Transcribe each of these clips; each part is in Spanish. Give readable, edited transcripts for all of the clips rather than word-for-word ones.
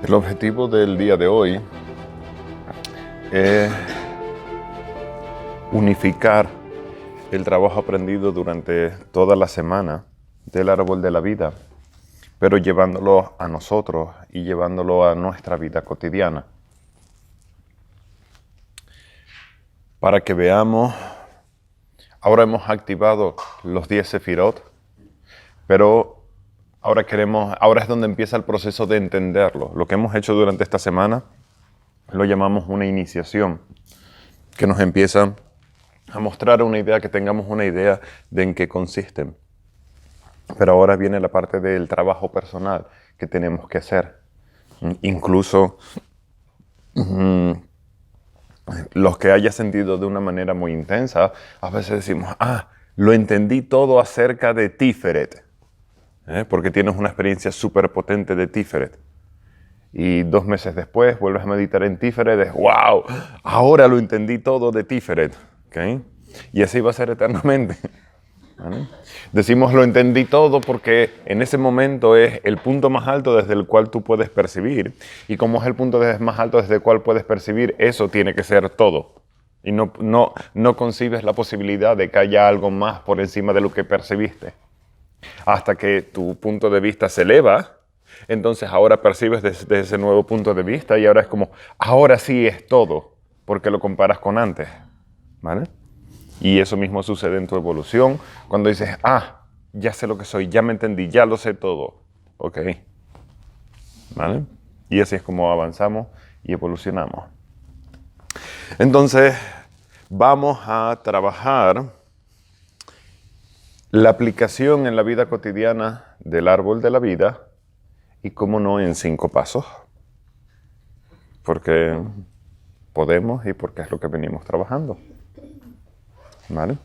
El objetivo del día de hoy es unificar el trabajo aprendido durante toda la semana del árbol de la vida, pero llevándolo a nosotros y llevándolo a nuestra vida cotidiana. Para que veamos, ahora hemos activado los 10 sefirot, pero ahora es donde empieza el proceso de entenderlo. Lo que hemos hecho durante esta semana lo llamamos una iniciación, que nos empieza a mostrar una idea, que tengamos una idea de en qué consisten. Pero ahora viene la parte del trabajo personal que tenemos que hacer. Incluso los que haya sentido de una manera muy intensa, a veces decimos, lo entendí todo acerca de Tiferet, porque tienes una experiencia súper potente de Tiferet. Y 2 meses después vuelves a meditar en Tiferet, ¡wow! Ahora lo entendí todo de Tiferet. ¿Okay? Y así va a ser eternamente. ¿Vale? Decimos lo entendí todo porque en ese momento es el punto más alto desde el cual tú puedes percibir. Y como es el punto más alto desde el cual puedes percibir, eso tiene que ser todo. Y no concibes la posibilidad de que haya algo más por encima de lo que percibiste. Hasta que tu punto de vista se eleva, entonces ahora percibes desde ese nuevo punto de vista y ahora es como, ahora sí es todo, porque lo comparas con antes. ¿Vale? Y eso mismo sucede en tu evolución, cuando dices, ya sé lo que soy, ya me entendí, ya lo sé todo. Ok. ¿Vale? Y así es como avanzamos y evolucionamos. Entonces, vamos a trabajar la aplicación en la vida cotidiana del árbol de la vida y, cómo no, en 5 pasos. Porque podemos y porque es lo que venimos trabajando. ¿Vale?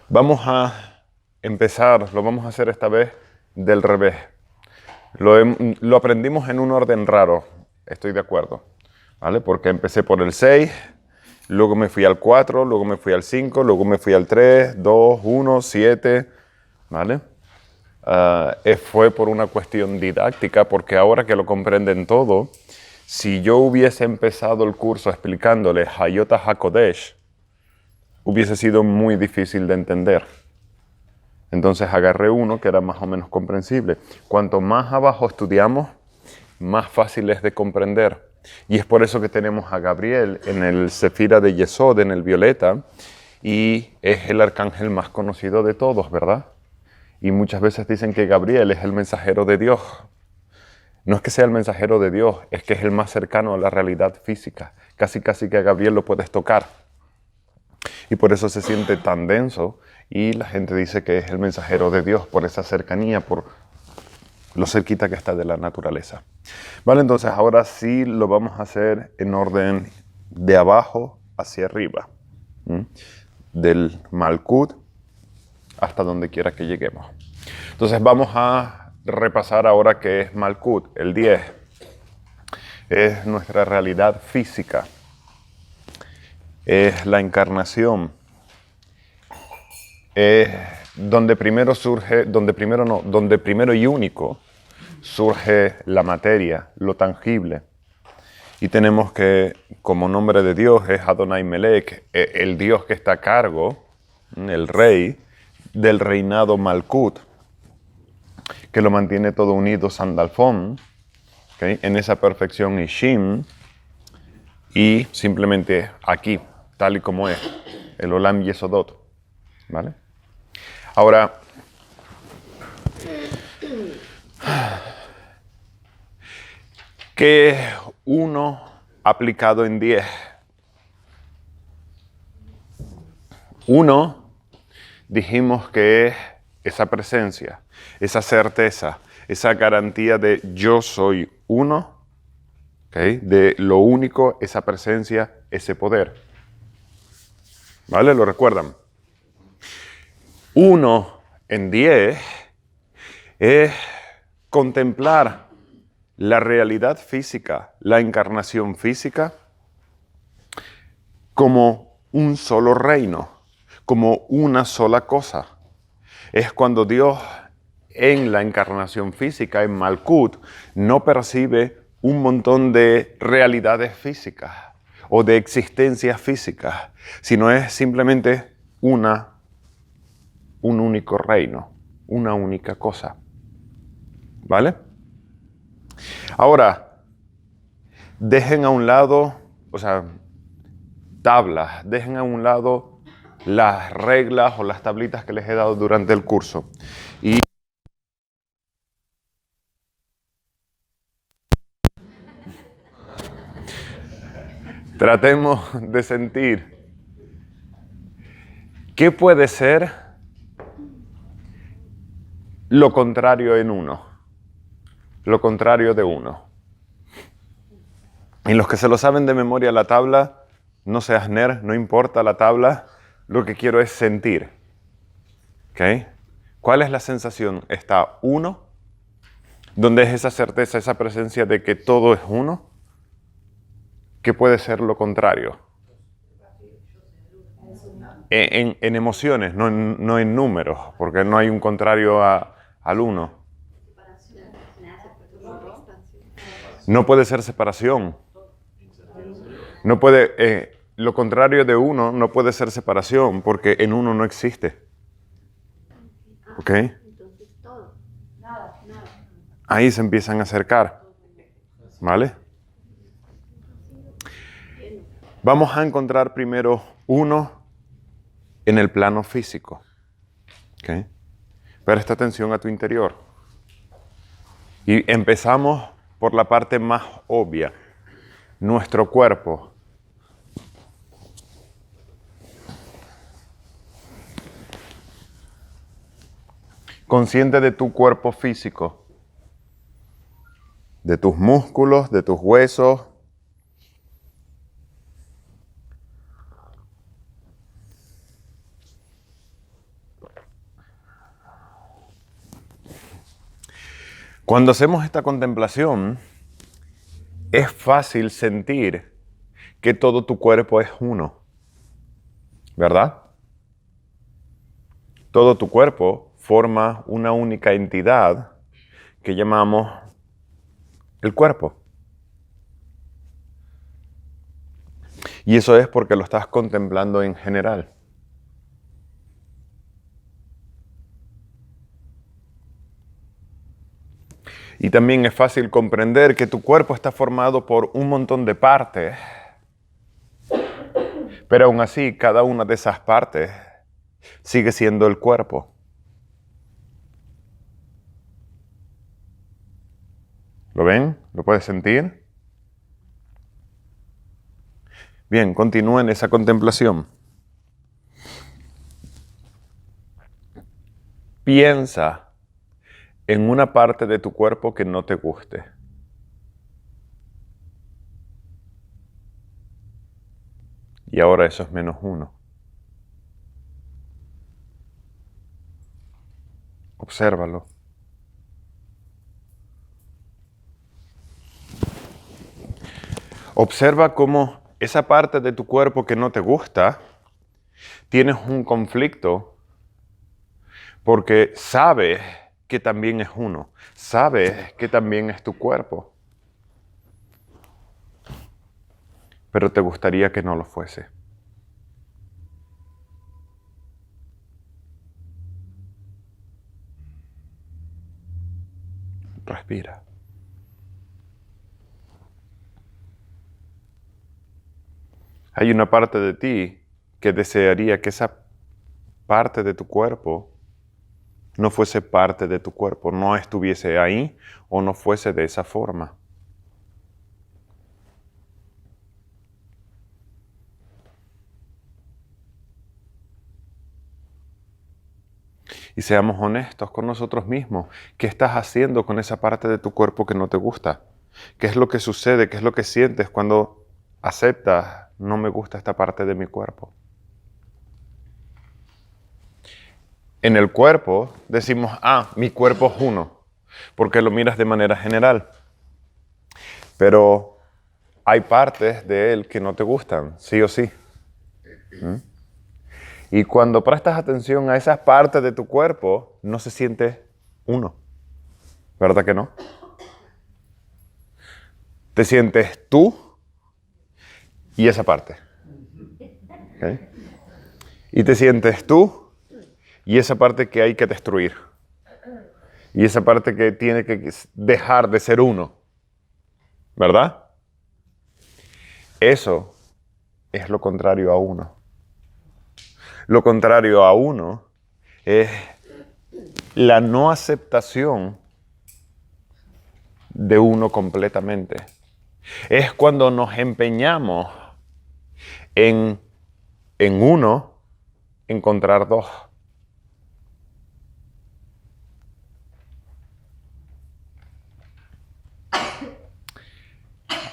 Vamos a empezar, lo vamos a hacer esta vez del revés. Lo aprendimos en un orden raro, estoy de acuerdo. ¿Vale? Porque empecé por el 6, luego me fui al 4, luego me fui al 5, luego me fui al 3, 2, 1, 7. ¿Vale? Fue por una cuestión didáctica, porque ahora que lo comprenden todo, si yo hubiese empezado el curso explicándoles Hayot HaKodesh, hubiese sido muy difícil de entender. Entonces agarré uno que era más o menos comprensible. Cuanto más abajo estudiamos, más fácil es de comprender. Y es por eso que tenemos a Gabriel en el Sefira de Yesod, en el violeta, y es el arcángel más conocido de todos, ¿verdad? Y muchas veces dicen que Gabriel es el mensajero de Dios. No es que sea el mensajero de Dios, es que es el más cercano a la realidad física. Casi que a Gabriel lo puedes tocar. Y por eso se siente tan denso y la gente dice que es el mensajero de Dios por esa cercanía, por lo cerquita que está de la naturaleza. Vale, entonces ahora sí lo vamos a hacer en orden de abajo hacia arriba. Del Malkut hasta donde quiera que lleguemos. Entonces vamos a repasar ahora qué es Malkut. El 10 es nuestra realidad física. Es la encarnación, es donde primero y único surge la materia, lo tangible. Y tenemos que, como nombre de Dios, es Adonai Melech, el Dios que está a cargo, el rey del reinado Malkut, que lo mantiene todo unido Sandalfón, ¿okay? En esa perfección Ishim, y simplemente aquí, tal y como es, el Olam Yesodot, ¿vale? Ahora, ¿qué es 1 aplicado en 10? 1, dijimos que es esa presencia, esa certeza, esa garantía de yo soy uno, ¿okay? De lo único, esa presencia, ese poder. ¿Vale? ¿Lo recuerdan? 1 en 10 es contemplar la realidad física, la encarnación física, como un solo reino, como una sola cosa. Es cuando Dios en la encarnación física, en Malkut, no percibe un montón de realidades físicas o de existencias físicas, sino es simplemente un único reino, una única cosa. ¿Vale? Ahora, dejen a un lado, tablas, dejen a un lado las reglas o las tablitas que les he dado durante el curso. Y tratemos de sentir qué puede ser lo contrario en uno, lo contrario de uno. Y los que se lo saben de memoria la tabla, no seas nerd, no importa la tabla, lo que quiero es sentir. ¿Ok? ¿Cuál es la sensación? Está uno, donde es esa certeza, esa presencia de que todo es uno. ¿Qué puede ser lo contrario? En emociones, no en números, porque no hay un contrario al uno. No puede ser separación. No puede, lo contrario de uno no puede ser separación, porque en uno no existe. ¿Ok? Ahí se empiezan a acercar. ¿Vale? Vamos a encontrar primero uno en el plano físico. ¿Ok? Presta atención a tu interior. Y empezamos por la parte más obvia. Nuestro cuerpo. Consciente de tu cuerpo físico. De tus músculos, de tus huesos. Cuando hacemos esta contemplación, es fácil sentir que todo tu cuerpo es uno, ¿verdad? Todo tu cuerpo forma una única entidad que llamamos el cuerpo. Y eso es porque lo estás contemplando en general. Y también es fácil comprender que tu cuerpo está formado por un montón de partes, pero aún así cada una de esas partes sigue siendo el cuerpo. ¿Lo ven? ¿Lo puedes sentir? Bien, continúen esa contemplación. Piensa en una parte de tu cuerpo que no te guste. Y ahora eso es menos uno. Obsérvalo. Observa cómo esa parte de tu cuerpo que no te gusta, tienes un conflicto porque sabes que también es uno. Sabes que también es tu cuerpo. Pero te gustaría que no lo fuese. Respira. Hay una parte de ti que desearía que esa parte de tu cuerpo no fuese parte de tu cuerpo, no estuviese ahí o no fuese de esa forma. Y seamos honestos con nosotros mismos. ¿Qué estás haciendo con esa parte de tu cuerpo que no te gusta? ¿Qué es lo que sucede? ¿Qué es lo que sientes cuando aceptas, no me gusta esta parte de mi cuerpo? En el cuerpo decimos, mi cuerpo es uno, porque lo miras de manera general. Pero hay partes de él que no te gustan, sí o sí. ¿Mm? Y cuando prestas atención a esas partes de tu cuerpo, no se siente uno. ¿Verdad que no? Te sientes tú y esa parte. ¿Okay? Y te sientes tú y esa parte que hay que destruir. Y esa parte que tiene que dejar de ser uno. ¿Verdad? Eso es lo contrario a uno. Lo contrario a uno es la no aceptación de uno completamente. Es cuando nos empeñamos en uno encontrar dos.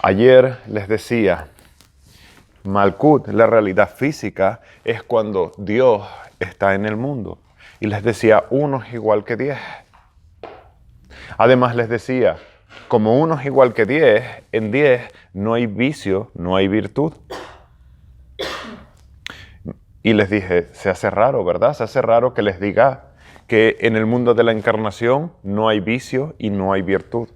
Ayer les decía, Malkut, la realidad física, es cuando Dios está en el mundo. Y les decía, uno es igual que 10. Además les decía, como uno es igual que 10, en 10 no hay vicio, no hay virtud. Y les dije, se hace raro, ¿verdad? Se hace raro que les diga que en el mundo de la encarnación no hay vicio y no hay virtud.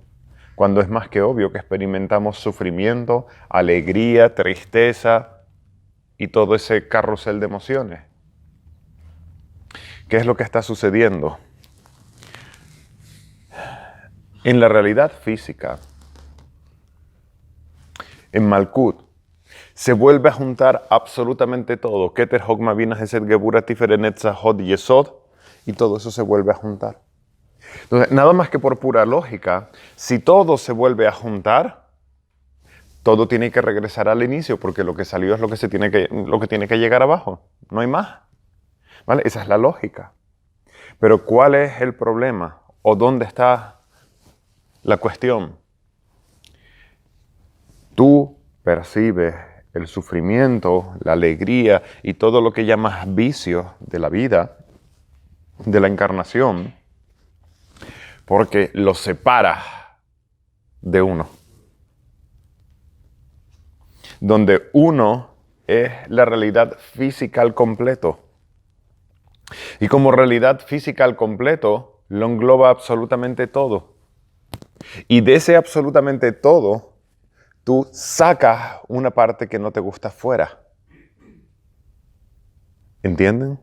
Cuando es más que obvio que experimentamos sufrimiento, alegría, tristeza y todo ese carrusel de emociones. ¿Qué es lo que está sucediendo? En la realidad física, en Malkut, se vuelve a juntar absolutamente todo. Keter, Hogma, Binah, Hesed, Gebura, Tiferet, Netzach, Hod, Yesod, y todo eso se vuelve a juntar. Entonces, nada más que por pura lógica, si todo se vuelve a juntar, todo tiene que regresar al inicio, porque lo que salió es lo que tiene que llegar abajo. No hay más. ¿Vale? Esa es la lógica. Pero ¿cuál es el problema? ¿O dónde está la cuestión? Tú percibes el sufrimiento, la alegría y todo lo que llamas vicio de la vida, de la encarnación, porque lo separas de uno. Donde uno es la realidad física al completo. Y como realidad física al completo, lo engloba absolutamente todo. Y de ese absolutamente todo, tú sacas una parte que no te gusta fuera. ¿Entienden?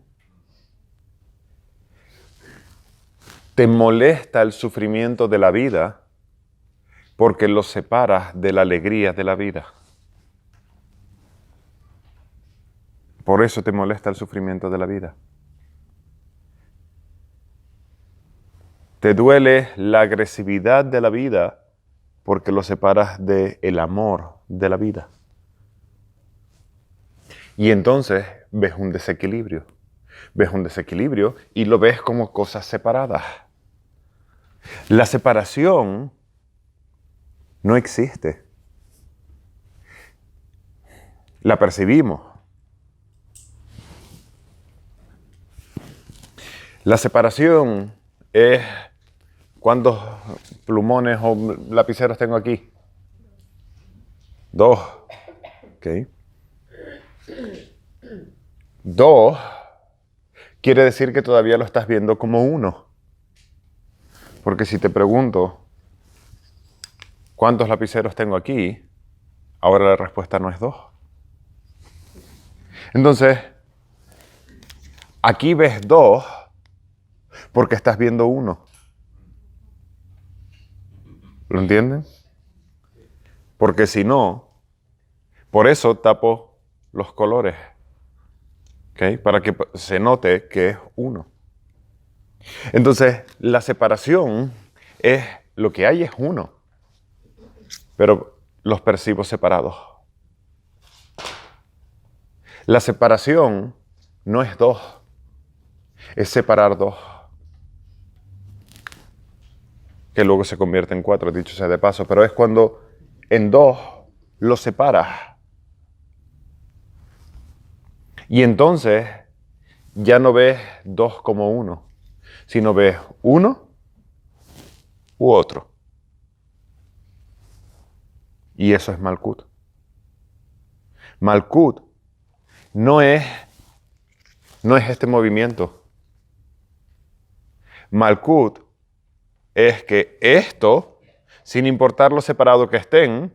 Te molesta el sufrimiento de la vida porque lo separas de la alegría de la vida. Por eso te molesta el sufrimiento de la vida. Te duele la agresividad de la vida porque lo separas del amor de la vida. Y entonces ves un desequilibrio. Ves un desequilibrio y lo ves como cosas separadas. La separación no existe. La percibimos. La separación es... ¿Cuántos plumones o lapiceros tengo aquí? 2. Ok. 2 quiere decir que todavía lo estás viendo como 1. Porque si te pregunto, ¿cuántos lapiceros tengo aquí? Ahora la respuesta no es 2. Entonces, aquí ves 2 porque estás viendo 1. ¿Lo entienden? Porque si no, por eso tapo los colores. ¿Okay? Para que se note que es 1. Entonces, la separación es, lo que hay es 1, pero los percibo separados. La separación no es 2, es separar 2. Que luego se convierte en 4, dicho sea de paso, pero es cuando en 2 lo separas. Y entonces ya no ves 2 como 1, sino ves 1 u otro. Y eso es Malkut. Malkut no es este movimiento. Malkut es que esto, sin importar lo separado que estén,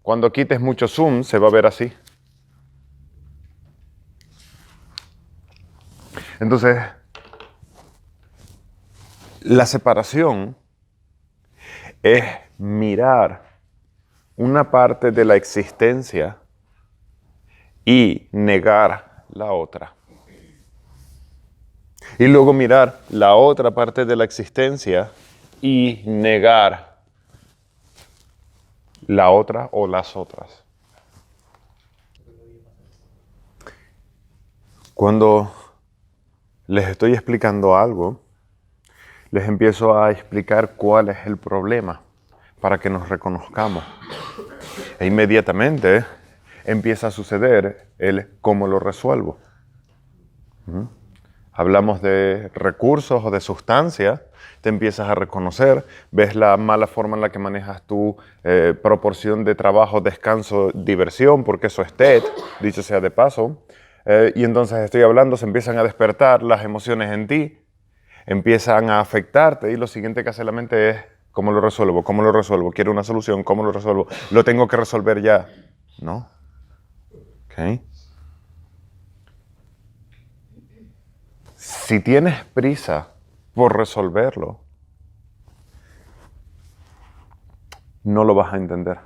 cuando quites mucho zoom, se va a ver así. Entonces, la separación es mirar una parte de la existencia y negar la otra. Y luego mirar la otra parte de la existencia y negar la otra o las otras. Cuando les estoy explicando algo, les empiezo a explicar cuál es el problema para que nos reconozcamos. E inmediatamente empieza a suceder el cómo lo resuelvo. Hablamos de recursos o de sustancias, te empiezas a reconocer, ves la mala forma en la que manejas tu proporción de trabajo, descanso, diversión, porque eso es TED, dicho sea de paso. Y entonces estoy hablando, se empiezan a despertar las emociones en ti, empiezan a afectarte y lo siguiente que hace la mente es, ¿cómo lo resuelvo? ¿Cómo lo resuelvo? Quiero una solución, ¿cómo lo resuelvo? Lo tengo que resolver ya. ¿No? ¿Ok? Si tienes prisa por resolverlo, no lo vas a entender.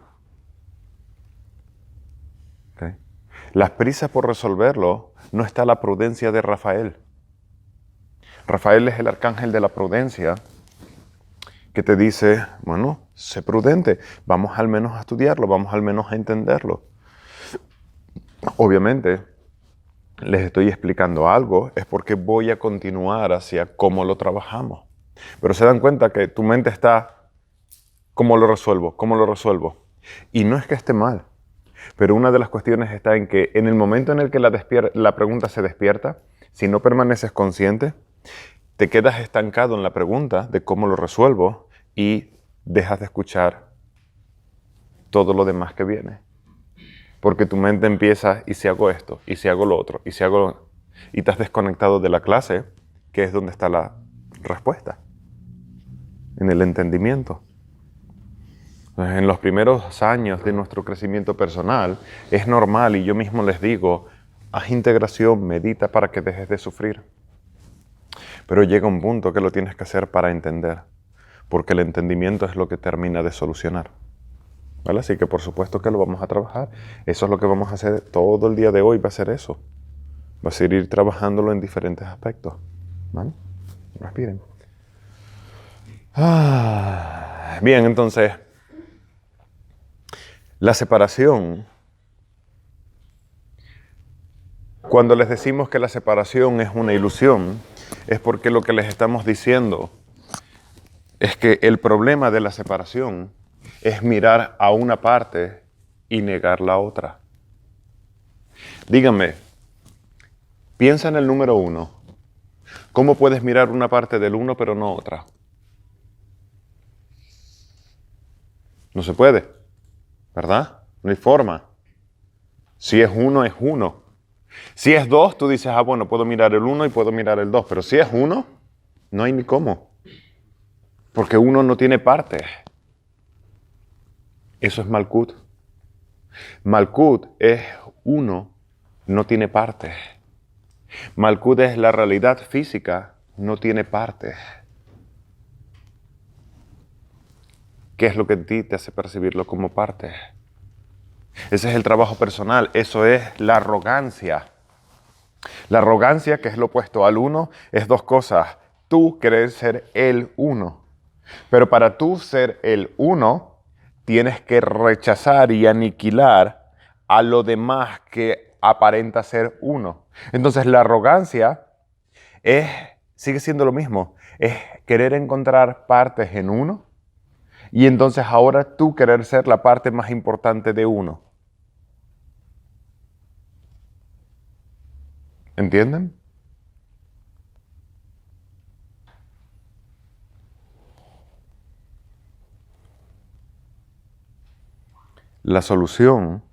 ¿Okay? Las prisas por resolverlo no está la prudencia de Rafael. Rafael es el arcángel de la prudencia que te dice, bueno, sé prudente, vamos al menos a estudiarlo, vamos al menos a entenderlo. Obviamente, les estoy explicando algo, es porque voy a continuar hacia cómo lo trabajamos. Pero se dan cuenta que tu mente está, ¿cómo lo resuelvo? ¿Cómo lo resuelvo? Y no es que esté mal, pero una de las cuestiones está en que en el momento en el que la pregunta se despierta, si no permaneces consciente, te quedas estancado en la pregunta de cómo lo resuelvo y dejas de escuchar todo lo demás que viene. Porque tu mente empieza, ¿y si hago esto? ¿Y si hago lo otro? ¿Y si hago lo... Y te has desconectado de la clase, que es donde está la respuesta, en el entendimiento. En los primeros años de nuestro crecimiento personal, es normal, y yo mismo les digo, haz integración, medita para que dejes de sufrir. Pero llega un punto que lo tienes que hacer para entender, porque el entendimiento es lo que termina de solucionar. ¿Vale? Así que por supuesto que lo vamos a trabajar. Eso es lo que vamos a hacer todo el día de hoy, va a ser eso. Va a ser ir trabajándolo en diferentes aspectos. ¿Vale? Respiren. Bien, entonces, la separación. Cuando les decimos que la separación es una ilusión, es porque lo que les estamos diciendo es que el problema de la separación es mirar a una parte y negar la otra. Díganme, piensa en el número 1. ¿Cómo puedes mirar una parte del 1 pero no otra? No se puede, ¿verdad? No hay forma. Si es 1, es 1. Si es 2, tú dices, bueno, puedo mirar el 1 y puedo mirar el 2. Pero si es 1, no hay ni cómo. Porque 1 no tiene partes. Eso es Malkut. Malkut es 1, no tiene partes. Malkut es la realidad física, no tiene partes. ¿Qué es lo que a ti te hace percibirlo como parte? Ese es el trabajo personal, eso es la arrogancia. La arrogancia, que es lo opuesto al 1, es 2 cosas. Tú querer ser el 1. Pero para tú ser el 1, tienes que rechazar y aniquilar a lo demás que aparenta ser 1. Entonces la arrogancia sigue siendo lo mismo. Es querer encontrar partes en 1 y entonces ahora tú querer ser la parte más importante de 1. ¿Entienden? La solución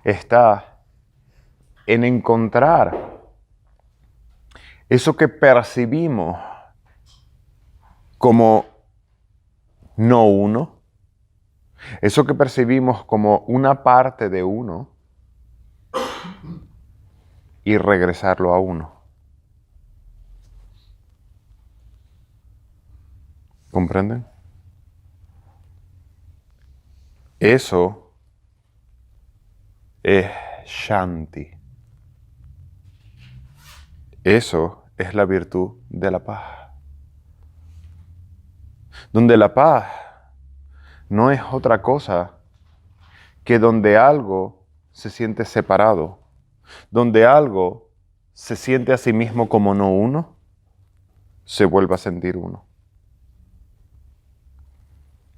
está en encontrar eso que percibimos como no uno, eso que percibimos como una parte de uno, y regresarlo a uno. ¿Comprenden? Eso es Shanti. Eso es la virtud de la paz. Donde la paz no es otra cosa que donde algo se siente separado, donde algo se siente a sí mismo como no uno, se vuelve a sentir uno.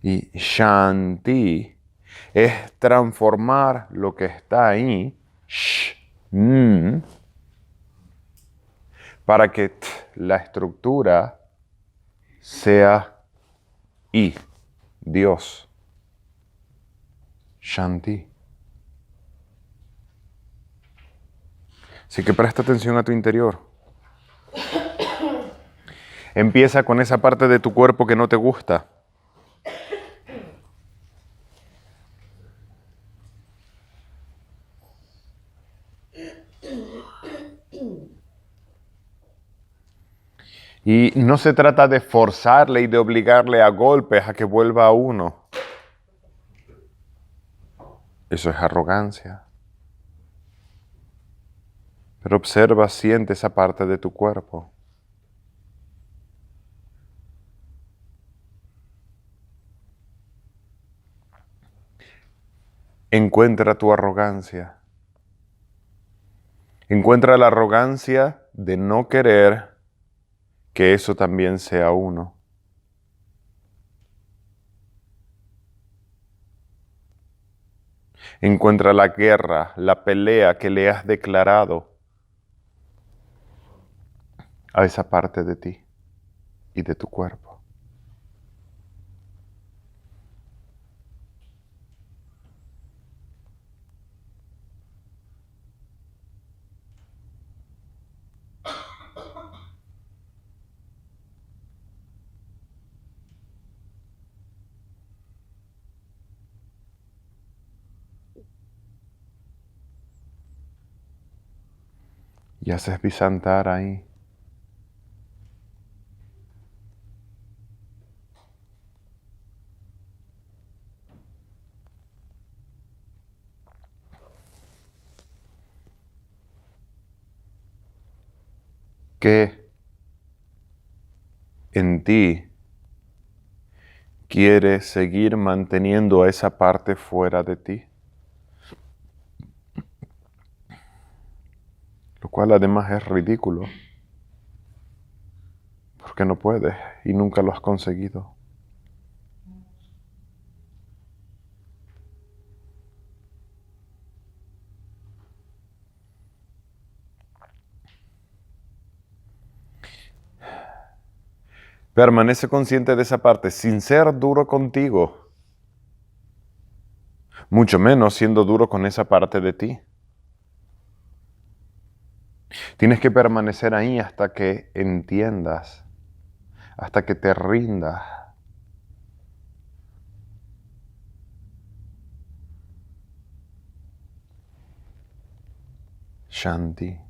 Y Shanti es transformar lo que está ahí, para que la estructura sea I, Dios. Shanti. Así que presta atención a tu interior. Empieza con esa parte de tu cuerpo que no te gusta. Y no se trata de forzarle y de obligarle a golpes a que vuelva a uno. Eso es arrogancia. Pero observa, siente esa parte de tu cuerpo. Encuentra tu arrogancia. Encuentra la arrogancia de no querer que eso también sea uno. Encuentra la guerra, la pelea que le has declarado a esa parte de ti y de tu cuerpo. Y haces bisantar ahí. ¿Qué en ti quiere seguir manteniendo a esa parte fuera de ti? Lo cual además es ridículo, porque no puedes y nunca lo has conseguido. Permanece consciente de esa parte sin ser duro contigo, mucho menos siendo duro con esa parte de ti. Tienes que permanecer ahí hasta que entiendas, hasta que te rindas. Shanti.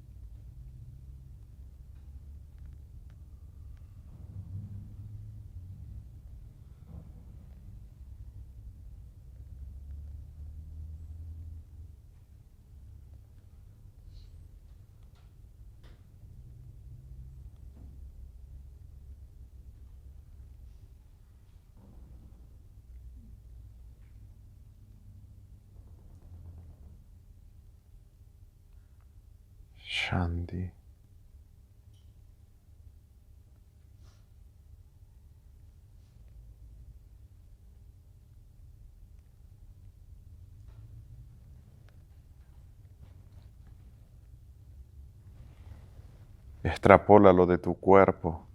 Shanti. Extrapólalo de tu cuerpo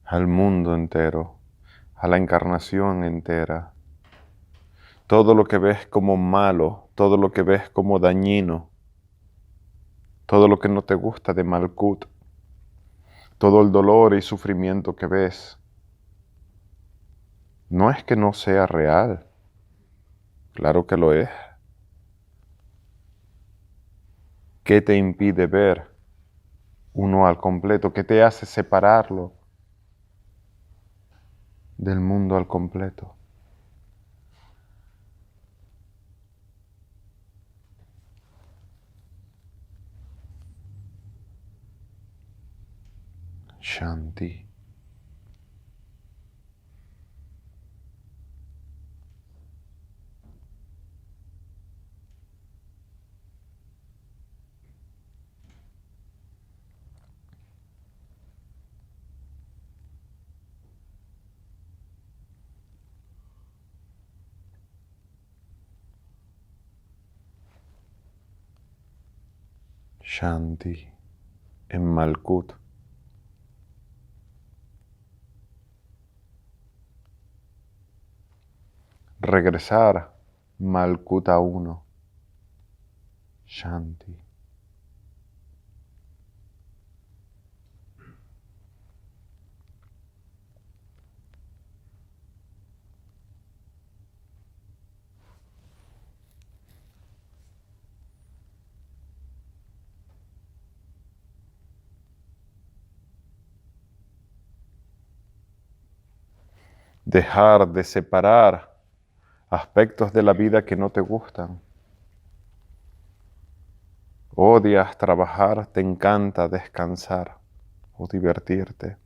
al mundo entero, a la encarnación entera. Todo lo que ves como malo, todo lo que ves como dañino, todo lo que no te gusta de Malkut, todo el dolor y sufrimiento que ves, No es que no sea real, claro que lo es. ¿Qué te impide ver uno al completo? ¿Qué te hace separarlo del mundo al completo? Shanti. Shanti en Malkut. Regresar Malkut a uno. Shanti. Dejar de separar aspectos de la vida que no te gustan. Odias trabajar, te encanta descansar o divertirte.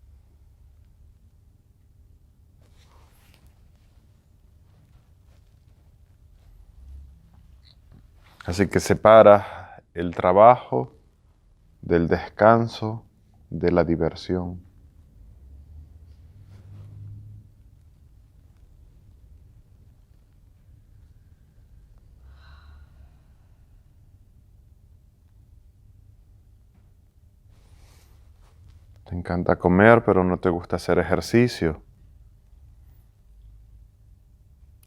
Así que separas el trabajo del descanso, de la diversión. Te encanta comer, pero no te gusta hacer ejercicio.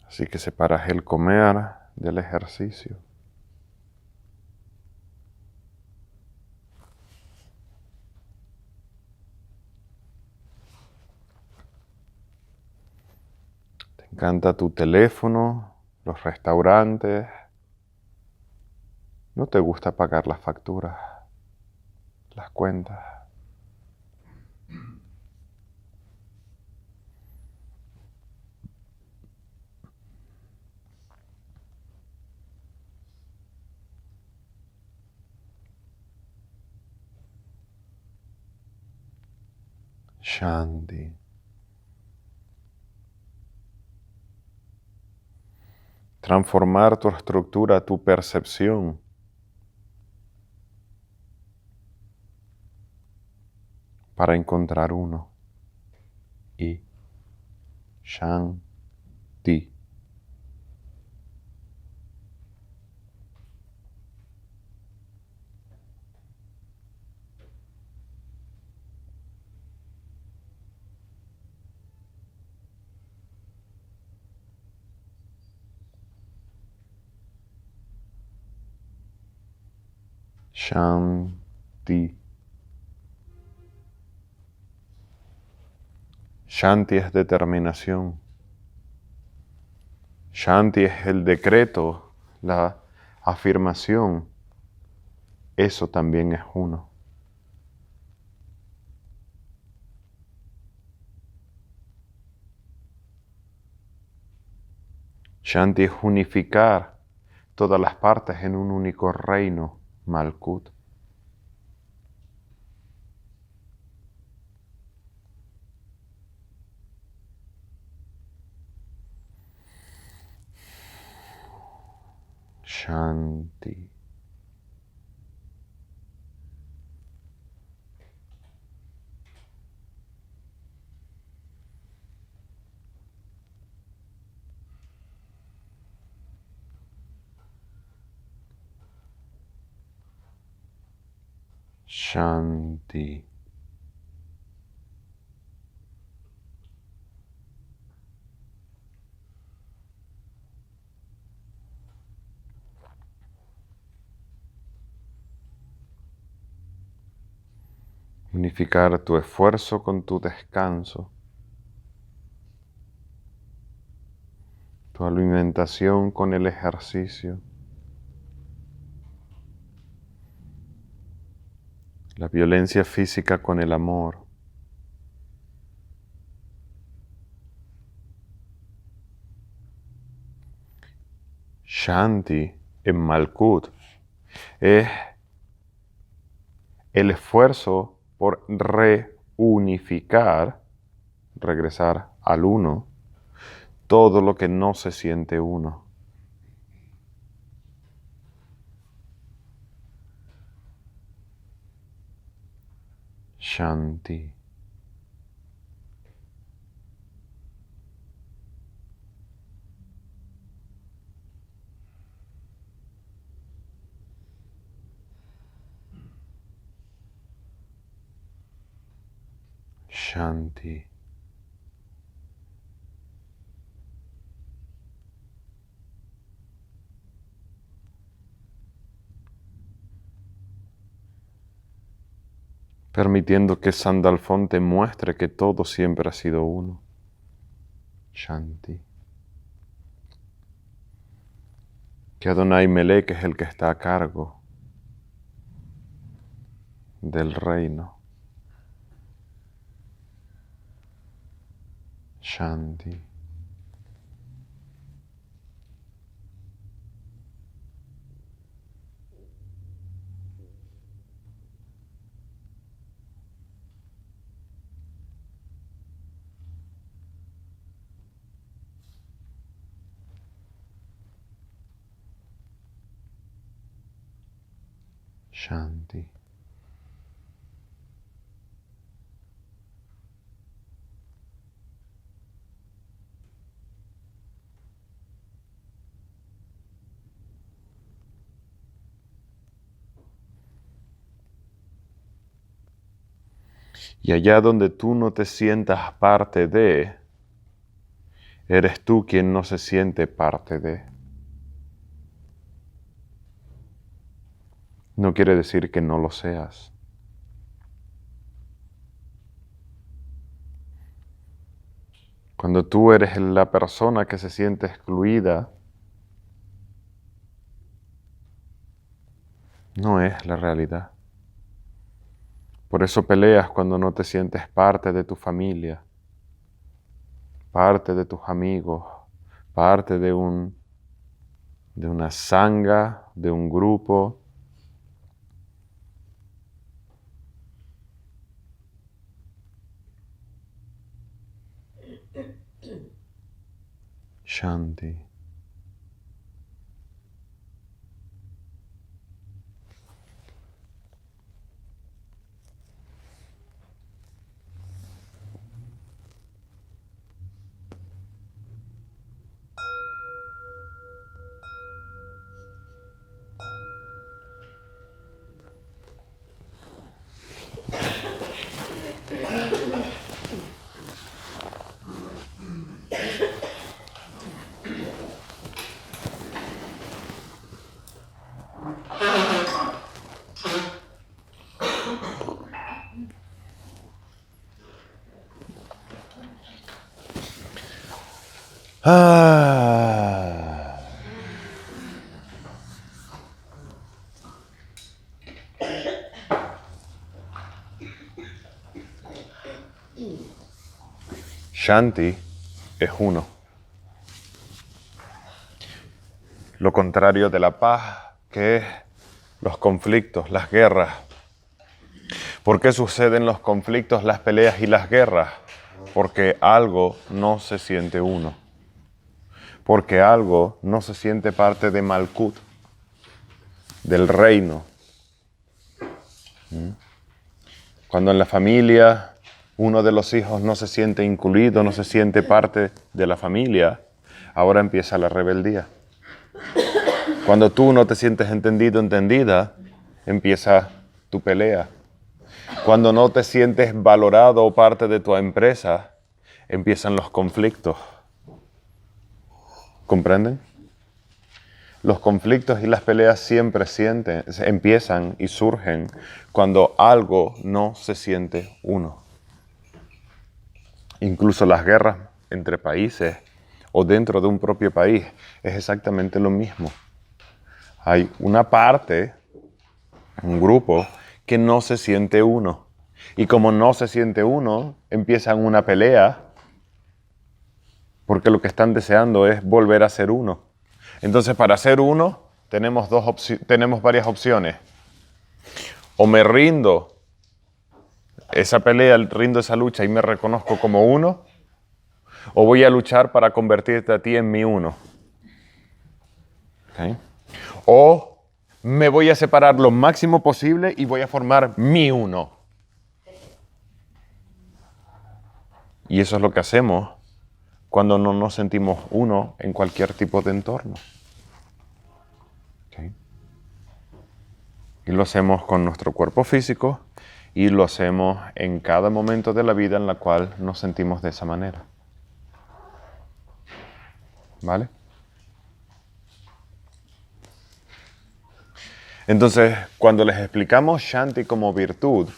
Así que separas el comer del ejercicio. Te encanta tu teléfono, los restaurantes. No te gusta pagar las facturas, las cuentas. Shanti. Transformar tu estructura, tu percepción, para encontrar uno. Y Shanti. Shanti. Shanti es determinación. Shanti es el decreto, la afirmación. Eso también es uno. Shanti es unificar todas las partes en un único reino, Malkut. Shanti. Shanti. Unificar tu esfuerzo con tu descanso. tu alimentación con el ejercicio, la violencia física con el amor, Shanti en Malkut es el esfuerzo por reunificar, regresar al uno, todo lo que no se siente uno. Shanti. Shanti. Permitiendo que Sandalphon te muestre que todo siempre ha sido uno. Shanti. Que Adonai Melech es el que está a cargo del reino. Shanti. Shanti. Y allá donde tú no te sientas parte de, eres tú quien no se siente parte de. No quiere decir que no lo seas. Cuando tú eres la persona que se siente excluida, no es la realidad. Por eso peleas cuando no te sientes parte de tu familia, parte de tus amigos, parte de una sangha, de un grupo. Shanti. Ah. Shanti es uno. Lo contrario de la paz, que es los conflictos, las guerras. ¿Por qué suceden los conflictos, las peleas y las guerras? Porque algo no se siente uno. Porque algo no se siente parte de Malkut, del reino. Cuando en la familia uno de los hijos no se siente incluido, no se siente parte de la familia, ahora empieza la rebeldía. Cuando tú no te sientes entendido, entendida, empieza tu pelea. Cuando no te sientes valorado o parte de tu empresa, empiezan los conflictos. ¿Comprenden? Los conflictos y las peleas siempre empiezan y surgen cuando algo no se siente uno. Incluso las guerras entre países o dentro de un propio país, es exactamente lo mismo. Hay una parte, un grupo, que no se siente uno. Y como no se siente uno, empiezan una pelea porque lo que están deseando es volver a ser uno. Entonces, para ser uno, tenemos varias opciones. O me rindo esa pelea, rindo esa lucha y me reconozco como uno, o voy a luchar para convertirte a ti en mi uno. ¿Okay? O me voy a separar lo máximo posible y voy a formar mi uno. Y eso es lo que hacemos cuando no nos sentimos uno en cualquier tipo de entorno. ¿Okay? Y lo hacemos con nuestro cuerpo físico y lo hacemos en cada momento de la vida en la cual nos sentimos de esa manera. ¿Vale? Entonces, cuando les explicamos Shanti como virtud,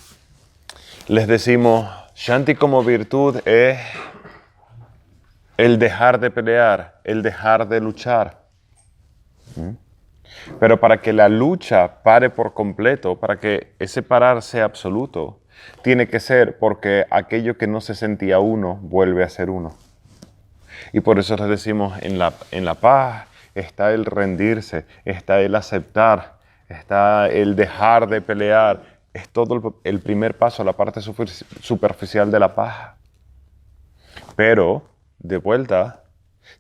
les decimos, Shanti como virtud es el dejar de pelear, el dejar de luchar. Pero para que la lucha pare por completo, para que ese parar sea absoluto, tiene que ser porque aquello que no se sentía uno vuelve a ser uno. Y por eso les decimos, en la paz está el rendirse, está el aceptar, está el dejar de pelear. Es todo el primer paso, la parte superficial de la paz. Pero, de vuelta,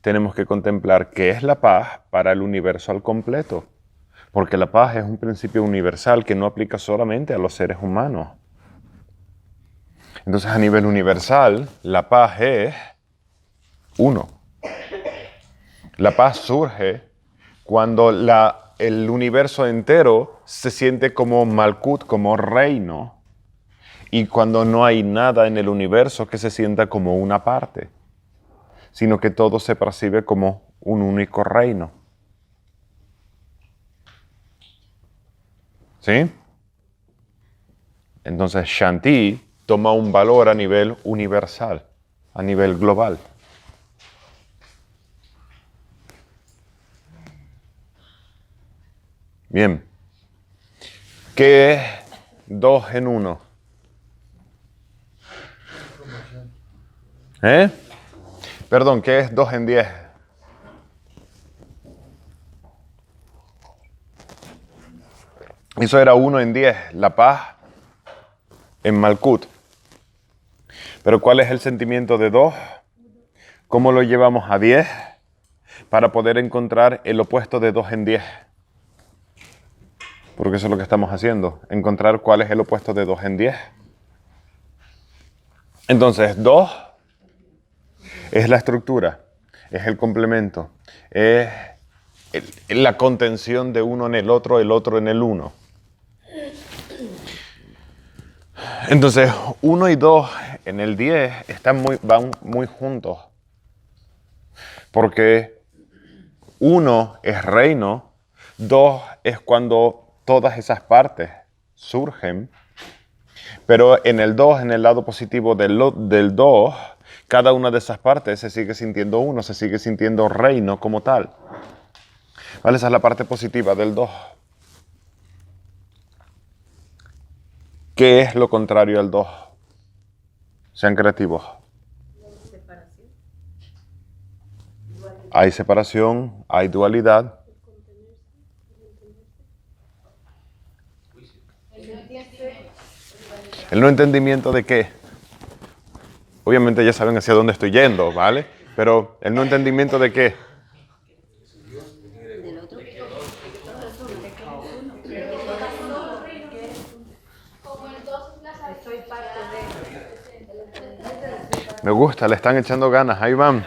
tenemos que contemplar qué es la paz para el universo al completo. Porque la paz es un principio universal que no aplica solamente a los seres humanos. Entonces, a nivel universal, la paz es uno. La paz surge cuando el universo entero se siente como Malkut, como reino, y cuando no hay nada en el universo que se sienta como una parte, sino que todo se percibe como un único reino. ¿Sí? Entonces Shanti toma un valor a nivel universal, a nivel global. Bien. ¿Qué es 2 en 1? Perdón, ¿qué es 2 en 10? Eso era 1 en 10, la paz en Malkut. Pero ¿cuál es el sentimiento de 2? ¿Cómo lo llevamos a 10 para poder encontrar el opuesto de 2 en 10? Porque eso es lo que estamos haciendo, encontrar cuál es el opuesto de 2 en 10. Entonces, 2 es la estructura, es el complemento, es la contención de uno en el otro en el uno. Entonces, 1 y 2 en el 10 van muy juntos. Porque 1 es reino, 2 es cuando todas esas partes surgen. Pero en el 2, en el lado positivo del 2, cada una de esas partes se sigue sintiendo uno, se sigue sintiendo reino como tal. ¿Vale? Esa es la parte positiva del 2. ¿Qué es lo contrario al 2? Sean creativos. Separación. Hay separación, hay dualidad. ¿El no entendimiento de qué? Obviamente ya saben hacia dónde estoy yendo, ¿vale? Pero ¿el no entendimiento de qué? Del otro. Como entonces la soy parte de. Me gusta, le están echando ganas, ahí van.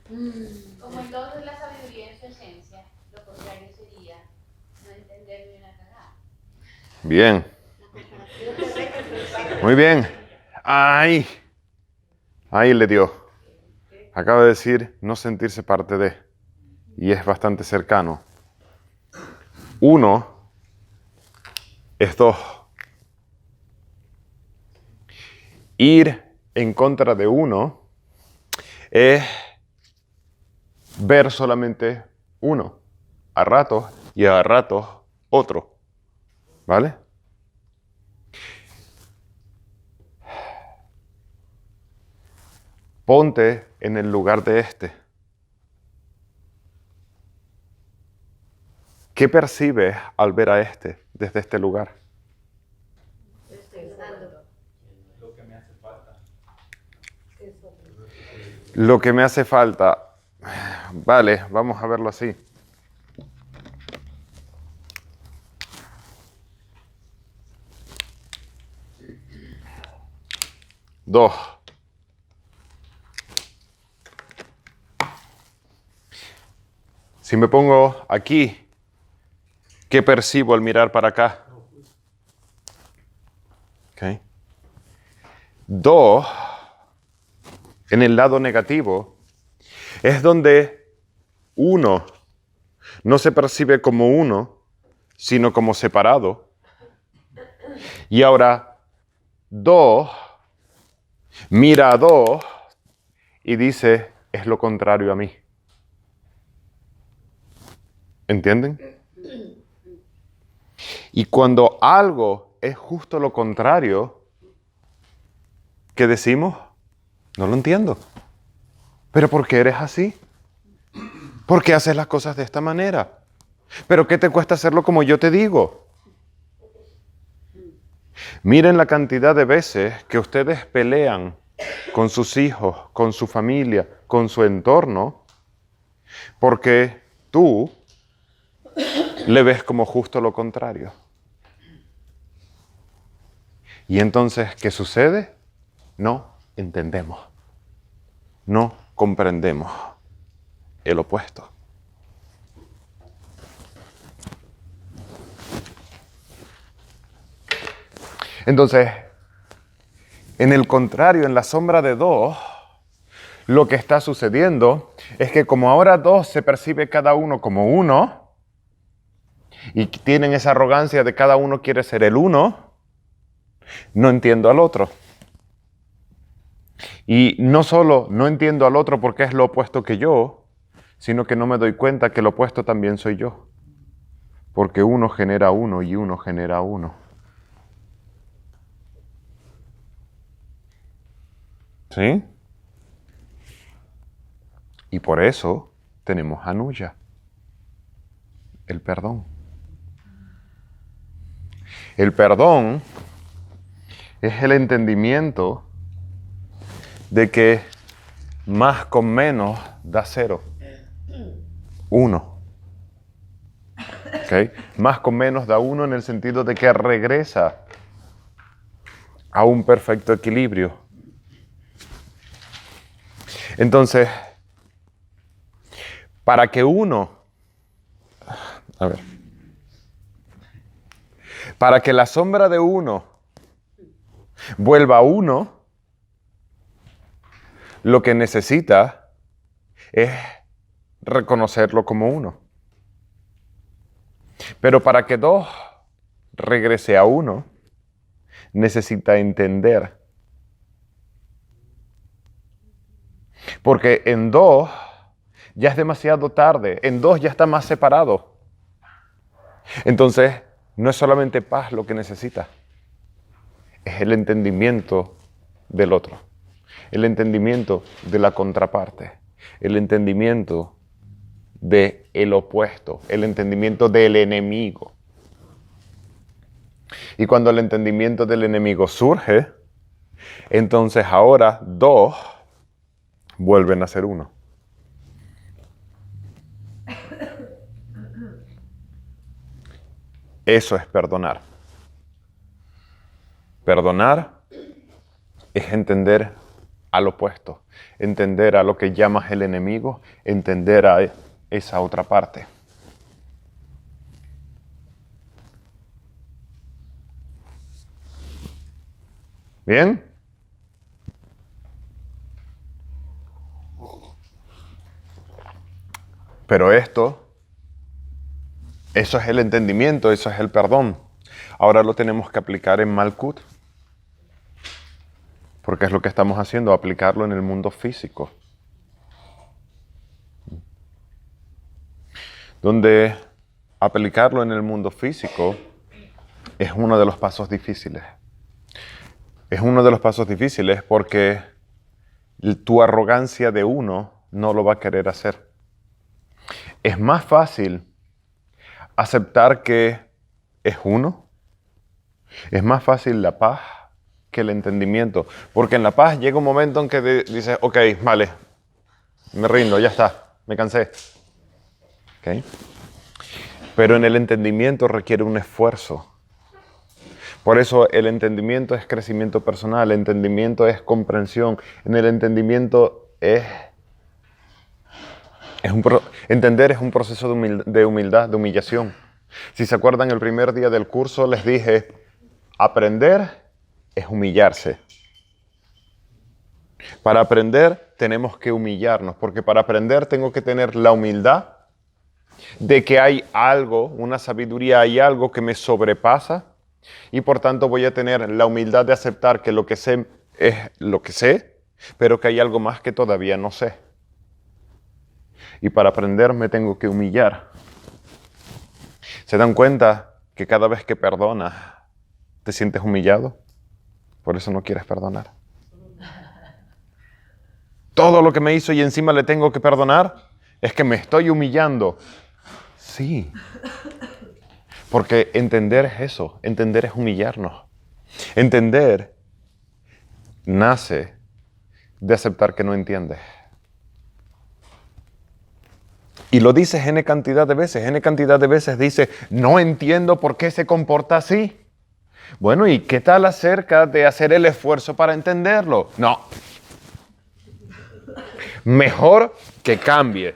Como entonces la sabiduría en su esencia, lo contrario sería no entender ni una cagada. Bien. Muy bien. ¡Ay! Ahí le dio. Acaba de decir no sentirse parte de. Y es bastante cercano. 1 es 2. Ir en contra de 1 es ver solamente uno a ratos y a ratos otro. ¿Vale? Ponte en el lugar de este. ¿Qué percibes al ver a este desde este lugar? Estoy usando. Lo que me hace falta. Lo que me hace falta. Vale, vamos a verlo así. Dos. Si me pongo aquí, ¿qué percibo al mirar para acá? Okay. Dos, en el lado negativo, es donde uno no se percibe como uno, sino como separado. Y ahora, dos, mira a dos y dice, es lo contrario a mí. ¿Entienden? Y cuando algo es justo lo contrario, ¿qué decimos? No lo entiendo. ¿Pero por qué eres así? ¿Por qué haces las cosas de esta manera? ¿Pero qué te cuesta hacerlo como yo te digo? Miren la cantidad de veces que ustedes pelean con sus hijos, con su familia, con su entorno, porque tú le ves como justo lo contrario. Y entonces, ¿qué sucede? No entendemos. No comprendemos el opuesto. Entonces, en el contrario, en la sombra de dos, lo que está sucediendo es que como ahora dos se percibe cada uno como uno, y tienen esa arrogancia de cada uno quiere ser el uno, no entiendo al otro. Y no solo no entiendo al otro porque es lo opuesto que yo, sino que no me doy cuenta que lo opuesto también soy yo. Porque uno genera uno y uno genera uno. ¿Sí? Y por eso tenemos anuya, el perdón. El perdón es el entendimiento de que más con menos da cero. Uno. ¿Okay? Más con menos da uno en el sentido de que regresa a un perfecto equilibrio. Entonces, para que para que la sombra de uno vuelva a uno, lo que necesita es reconocerlo como uno. Pero para que dos regrese a uno, necesita entender. Porque en dos ya es demasiado tarde, en dos ya está más separado. Entonces, no es solamente paz lo que necesita, es el entendimiento del otro, el entendimiento de la contraparte, el entendimiento del opuesto, el entendimiento del enemigo. Y cuando el entendimiento del enemigo surge, entonces ahora dos vuelven a ser uno. Eso es perdonar. Perdonar es entender al opuesto, entender a lo que llamas el enemigo, entender a esa otra parte. ¿Bien? Pero eso es el entendimiento, eso es el perdón. Ahora lo tenemos que aplicar en Malkut. Porque es lo que estamos haciendo, aplicarlo en el mundo físico. donde aplicarlo en el mundo físico es uno de los pasos difíciles. Es uno de los pasos difíciles porque tu arrogancia de uno no lo va a querer hacer. Es más fácil aceptar que es uno. Es más fácil la paz que el entendimiento. Porque en la paz llega un momento en que dices, ok, vale, me rindo, ya está, me cansé. ¿Okay? Pero en el entendimiento requiere un esfuerzo. Por eso el entendimiento es crecimiento personal, el entendimiento es comprensión. En el entendimiento entender es un proceso de humildad, de humillación. Si se acuerdan, el primer día del curso les dije, aprender es humillarse. Para aprender tenemos que humillarnos, porque para aprender tengo que tener la humildad de que hay algo, una sabiduría, hay algo que me sobrepasa y por tanto voy a tener la humildad de aceptar que lo que sé es lo que sé, pero que hay algo más que todavía no sé. Y para aprender me tengo que humillar. ¿Se dan cuenta que cada vez que perdonas te sientes humillado? Por eso no quieres perdonar. Todo lo que me hizo y encima le tengo que perdonar, es que me estoy humillando. Sí. Porque entender es eso, entender es humillarnos. Entender nace de aceptar que no entiendes. Y lo dices N cantidad de veces dice, no entiendo por qué se comporta así. Bueno, ¿y qué tal acerca de hacer el esfuerzo para entenderlo? No. Mejor que cambie.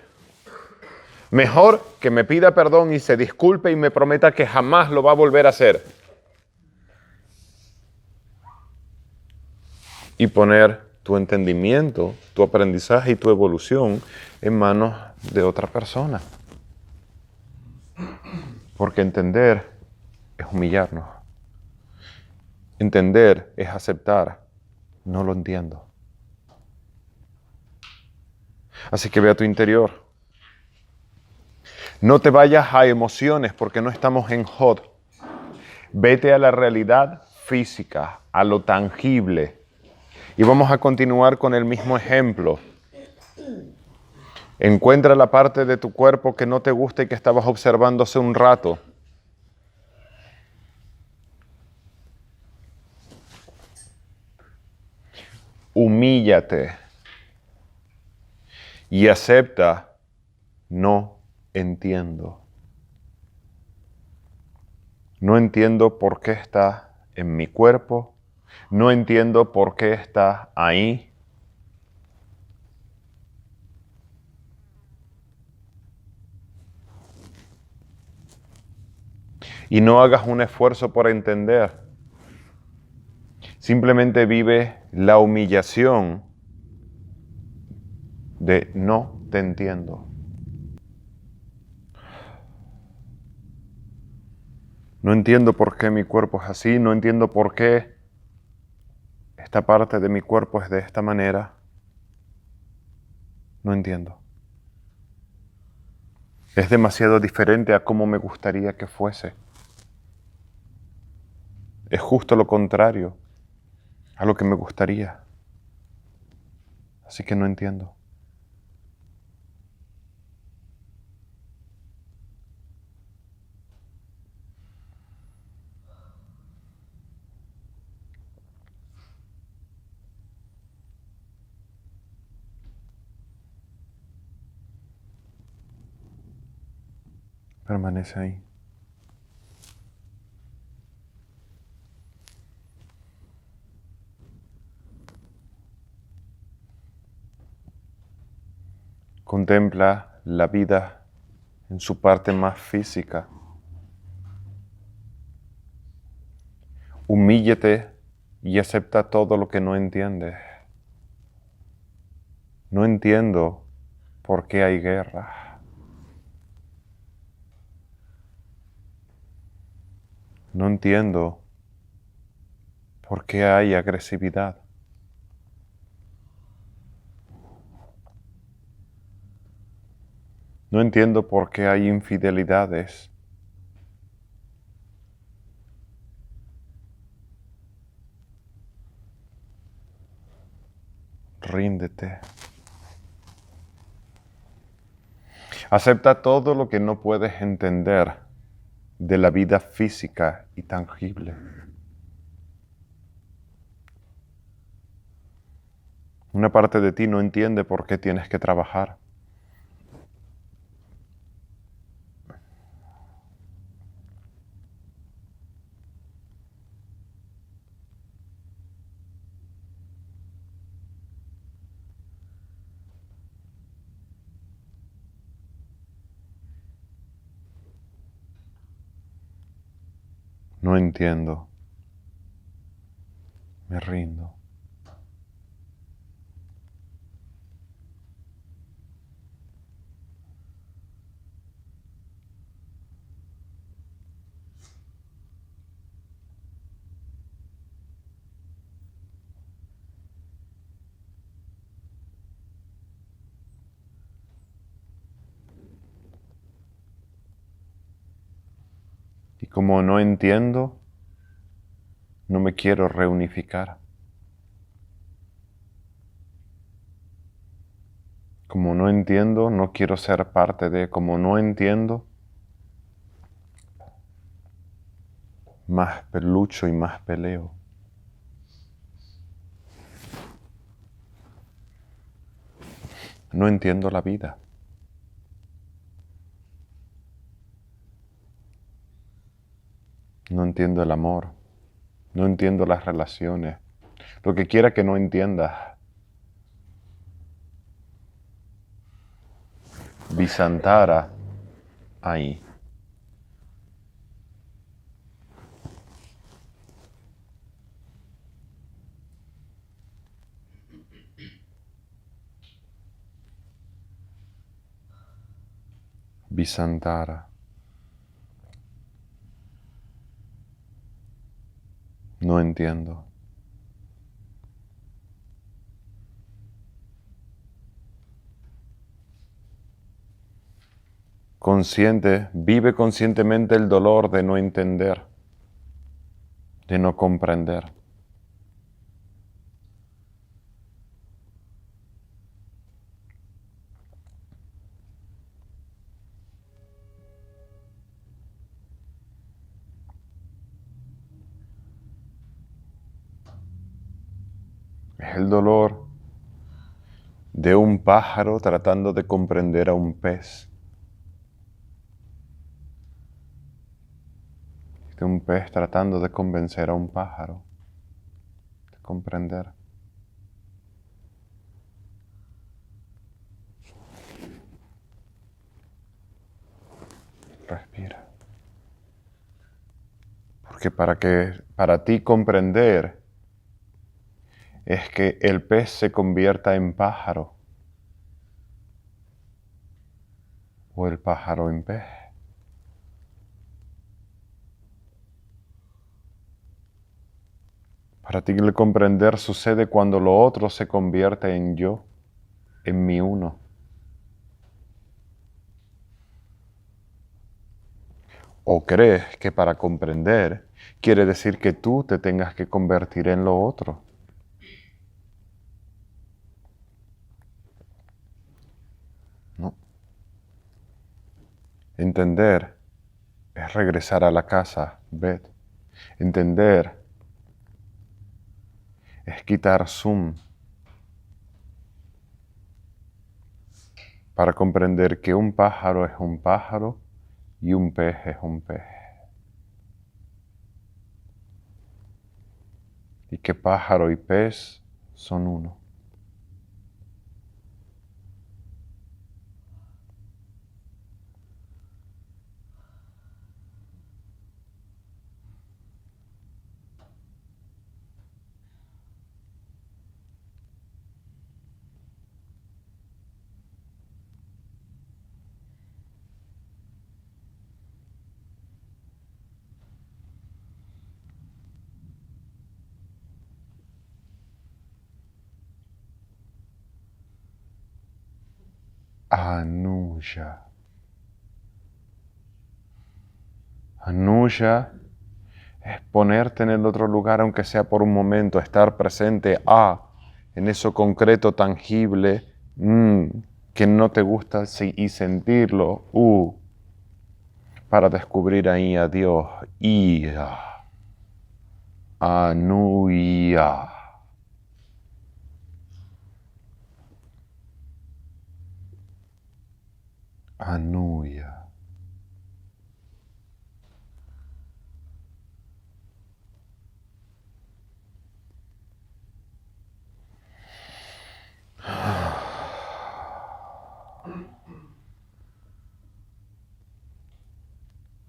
Mejor que me pida perdón y se disculpe y me prometa que jamás lo va a volver a hacer. Y poner tu entendimiento, tu aprendizaje y tu evolución en manos de otra persona. Porque entender es humillarnos. Entender es aceptar. No lo entiendo. Así que ve a tu interior. No te vayas a emociones porque no estamos en Hod. Vete a la realidad física, a lo tangible. Y vamos a continuar con el mismo ejemplo. Encuentra la parte de tu cuerpo que no te gusta y que estabas observando hace un rato. Humíllate y acepta, no entiendo. No entiendo por qué está en mi cuerpo. No entiendo por qué está ahí. Y no hagas un esfuerzo por entender. Simplemente vive la humillación de no te entiendo. No entiendo por qué mi cuerpo es así, no entiendo por qué esta parte de mi cuerpo es de esta manera. No entiendo. Es demasiado diferente a cómo me gustaría que fuese. Es justo lo contrario a lo que me gustaría. Así que no entiendo. Permanece ahí. Contempla la vida en su parte más física. Humíllate y acepta todo lo que no entiendes. No entiendo por qué hay guerra. No entiendo por qué hay agresividad. No entiendo por qué hay infidelidades. Ríndete. Acepta todo lo que no puedes entender de la vida física y tangible. Una parte de ti no entiende por qué tienes que trabajar. No entiendo. Me rindo. Y como no entiendo, no me quiero reunificar. Como no entiendo, no quiero ser parte de. Como no entiendo, más lucho y más peleo. No entiendo la vida. No entiendo el amor. No entiendo las relaciones. Lo que quiera que no entiendas. Visantara ahí. Visantara. No entiendo. Consciente, vive conscientemente el dolor de no entender, de no comprender. Es el dolor de un pájaro tratando de comprender a un pez. De un pez tratando de convencer a un pájaro. De comprender. Respira. Porque para ti comprender es que el pez se convierta en pájaro o el pájaro en pez. Para ti el comprender sucede cuando lo otro se convierte en yo, en mi uno. ¿O crees que para comprender quiere decir que tú te tengas que convertir en lo otro? No. Entender es regresar a la casa, Beth. Entender es quitar zoom para comprender que un pájaro es un pájaro y un pez es un pez. Y que pájaro y pez son uno. Anuya. Anuya es ponerte en el otro lugar, aunque sea por un momento, estar presente en eso concreto, tangible, que no te gusta y sentirlo, para descubrir ahí a Dios. Anuya. Anuya.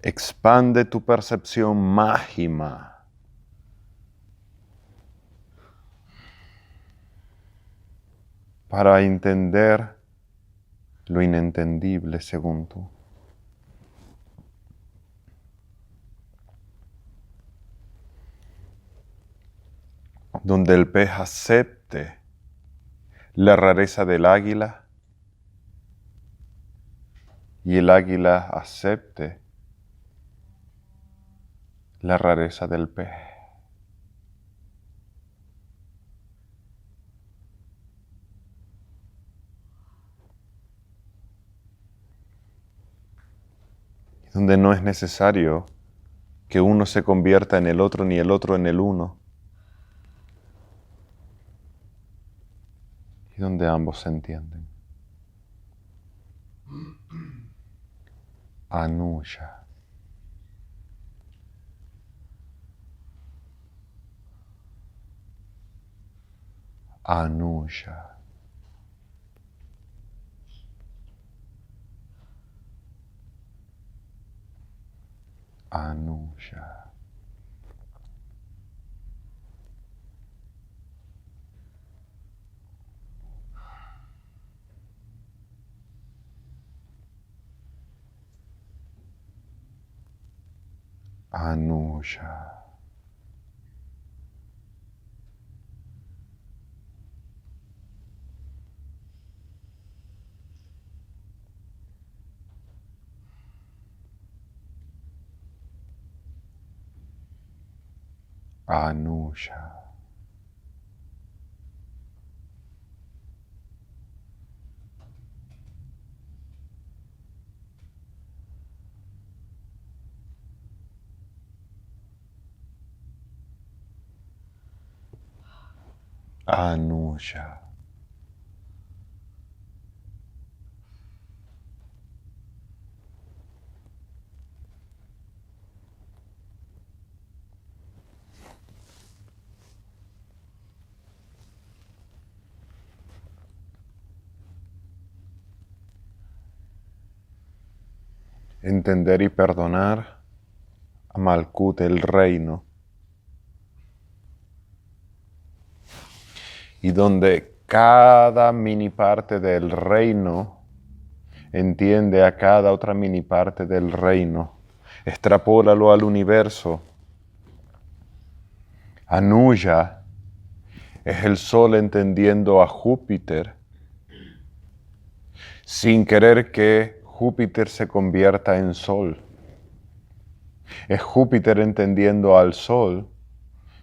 Expande tu percepción mágima. Para entender lo inentendible según tú. Donde el pez acepte la rareza del águila y el águila acepte la rareza del pez. Donde no es necesario que uno se convierta en el otro ni el otro en el uno. Y donde ambos se entienden. Anuya. Anuya. Anuya. Anuya. Anuya. Anuya. Entender y perdonar a Malkut, el reino, y donde cada mini parte del reino entiende a cada otra mini parte del reino, extrapólalo al universo. Anuya es el sol entendiendo a Júpiter, sin querer que Júpiter se convierta en sol. Es Júpiter entendiendo al sol,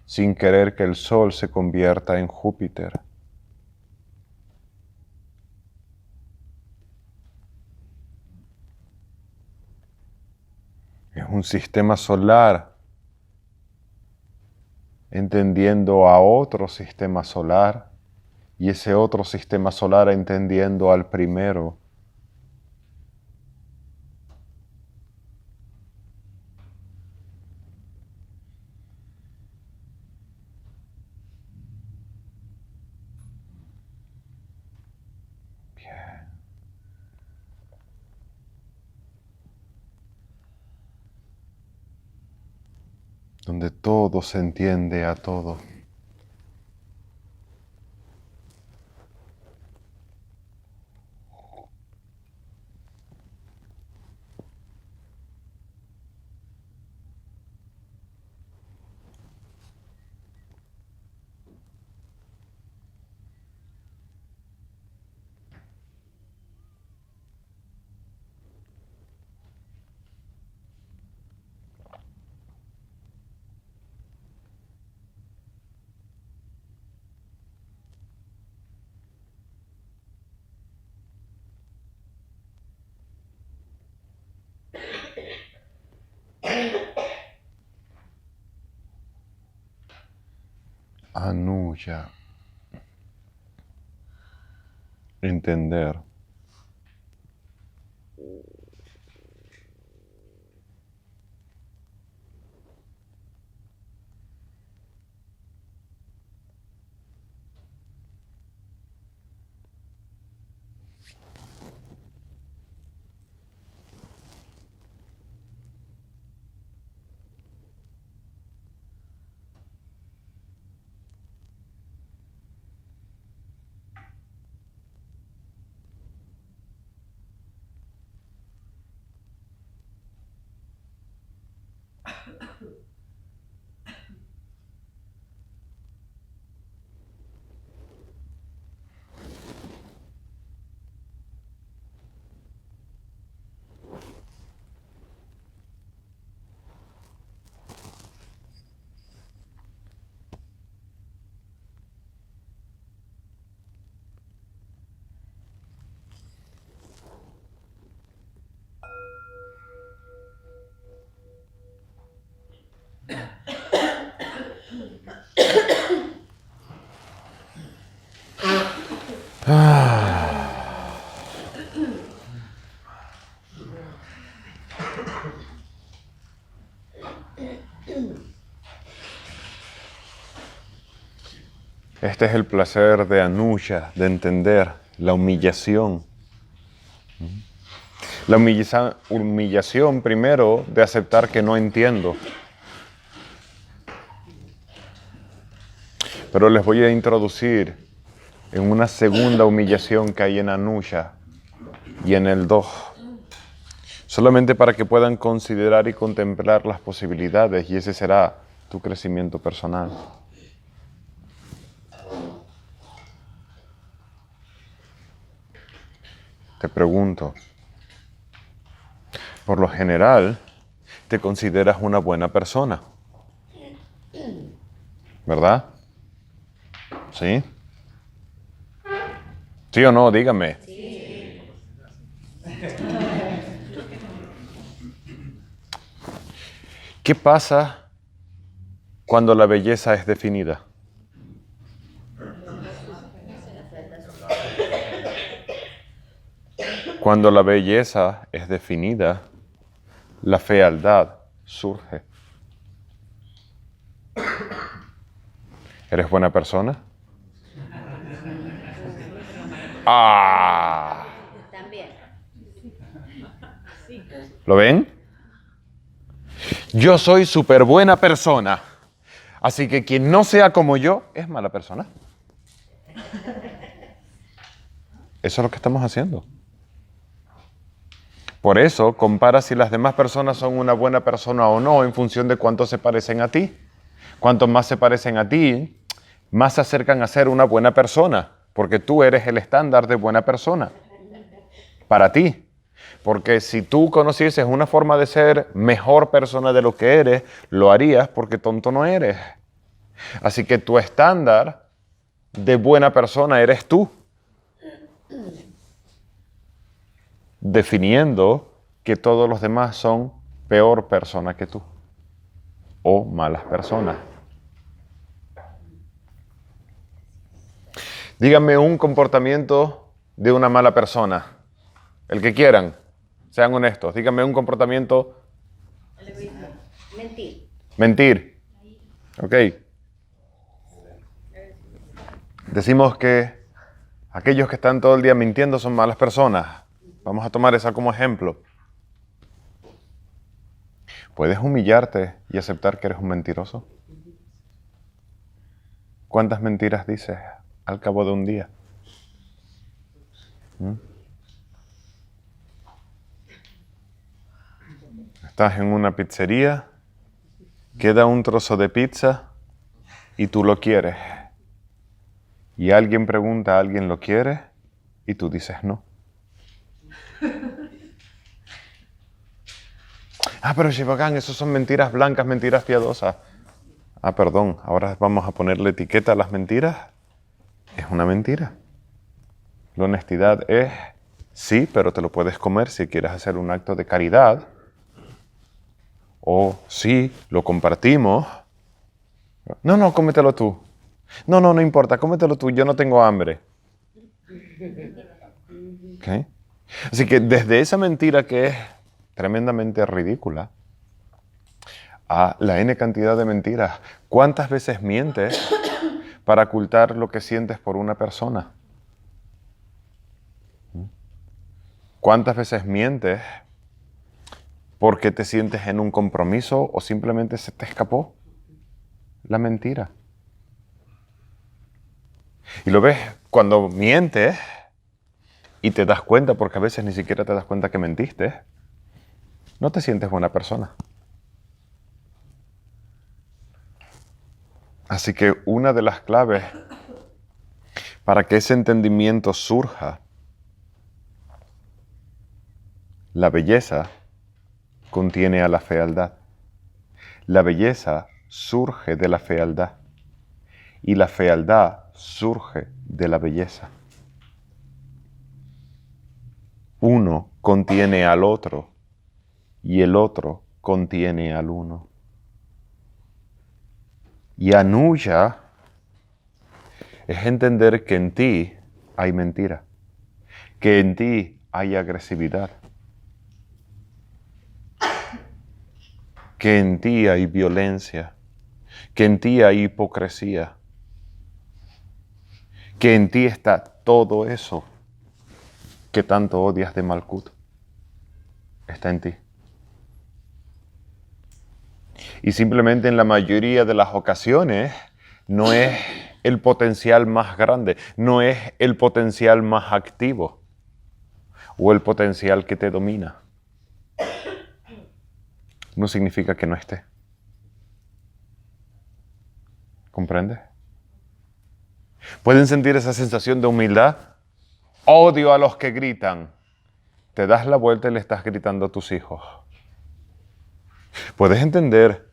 sin querer que el sol se convierta en Júpiter. Es un sistema solar entendiendo a otro sistema solar y ese otro sistema solar entendiendo al primero. Bien. Donde todo se entiende a todo. Anuya. Entender. Este es el placer de Anuya, de entender la humillación. La humillación primero de aceptar que no entiendo. Pero les voy a introducir en una segunda humillación que hay en Anuya y en el Do. Solamente para que puedan considerar y contemplar las posibilidades, y ese será tu crecimiento personal. Te pregunto, por lo general, te consideras una buena persona, ¿verdad? ¿Sí? ¿Sí o no? Dígame. Sí. ¿Qué pasa cuando la belleza es definida? Cuando la belleza es definida, la fealdad surge. ¿Eres buena persona? ¡Ah! También. ¿Lo ven? Yo soy súper buena persona. Así que quien no sea como yo es mala persona. Eso es lo que estamos haciendo. Por eso, compara si las demás personas son una buena persona o no en función de cuánto se parecen a ti. Cuanto más se parecen a ti, más se acercan a ser una buena persona, porque tú eres el estándar de buena persona para ti. Porque si tú conocieses una forma de ser mejor persona de lo que eres, lo harías porque tonto no eres. Así que tu estándar de buena persona eres tú. Definiendo que todos los demás son peor persona que tú o malas personas. Díganme un comportamiento de una mala persona. El que quieran, sean honestos. Díganme un comportamiento. Mentir. Mentir. Ok. Decimos que aquellos que están todo el día mintiendo son malas personas. Vamos a tomar esa como ejemplo. ¿Puedes humillarte y aceptar que eres un mentiroso? ¿Cuántas mentiras dices al cabo de un día? Estás en una pizzería, queda un trozo de pizza y tú lo quieres. Y alguien pregunta, ¿alguien lo quiere? Y tú dices no. Pero Shivagán, eso son mentiras blancas, mentiras piadosas. Perdón, ahora vamos a ponerle etiqueta a las mentiras. Es una mentira. La honestidad es, sí, pero te lo puedes comer si quieres hacer un acto de caridad. O sí, lo compartimos. No, cómetelo tú. No importa, cómetelo tú, yo no tengo hambre. ¿Okay? Así que desde esa mentira que es tremendamente ridícula, a la N cantidad de mentiras. ¿Cuántas veces mientes para ocultar lo que sientes por una persona? ¿Cuántas veces mientes porque te sientes en un compromiso o simplemente se te escapó la mentira? Y lo ves cuando mientes y te das cuenta, porque a veces ni siquiera te das cuenta que mentiste, no te sientes buena persona. Así que una de las claves para que ese entendimiento surja, la belleza contiene a la fealdad. La belleza surge de la fealdad y la fealdad surge de la belleza. Uno contiene al otro y el otro contiene al uno. Y anuya es entender que en ti hay mentira, que en ti hay agresividad, que en ti hay violencia, que en ti hay hipocresía, que en ti está todo eso que tanto odias de Malkut. Está en ti. Y simplemente en la mayoría de las ocasiones no es el potencial más grande, no es el potencial más activo o el potencial que te domina. No significa que no esté. ¿Comprendes? ¿Pueden sentir esa sensación de humildad? Odio a los que gritan. Te das la vuelta y le estás gritando a tus hijos. ¿Puedes entender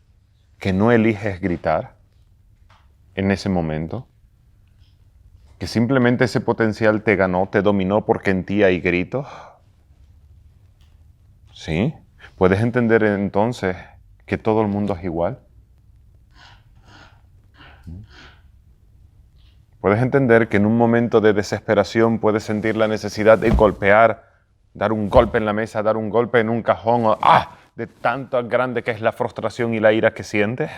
que no eliges gritar en ese momento? Que simplemente ese potencial te ganó, te dominó porque en ti hay gritos. ¿Sí? ¿Puedes entender entonces que todo el mundo es igual? ¿Puedes entender que en un momento de desesperación puedes sentir la necesidad de golpear, dar un golpe en la mesa, dar un golpe en un cajón, o de tanto grande que es la frustración y la ira que sientes?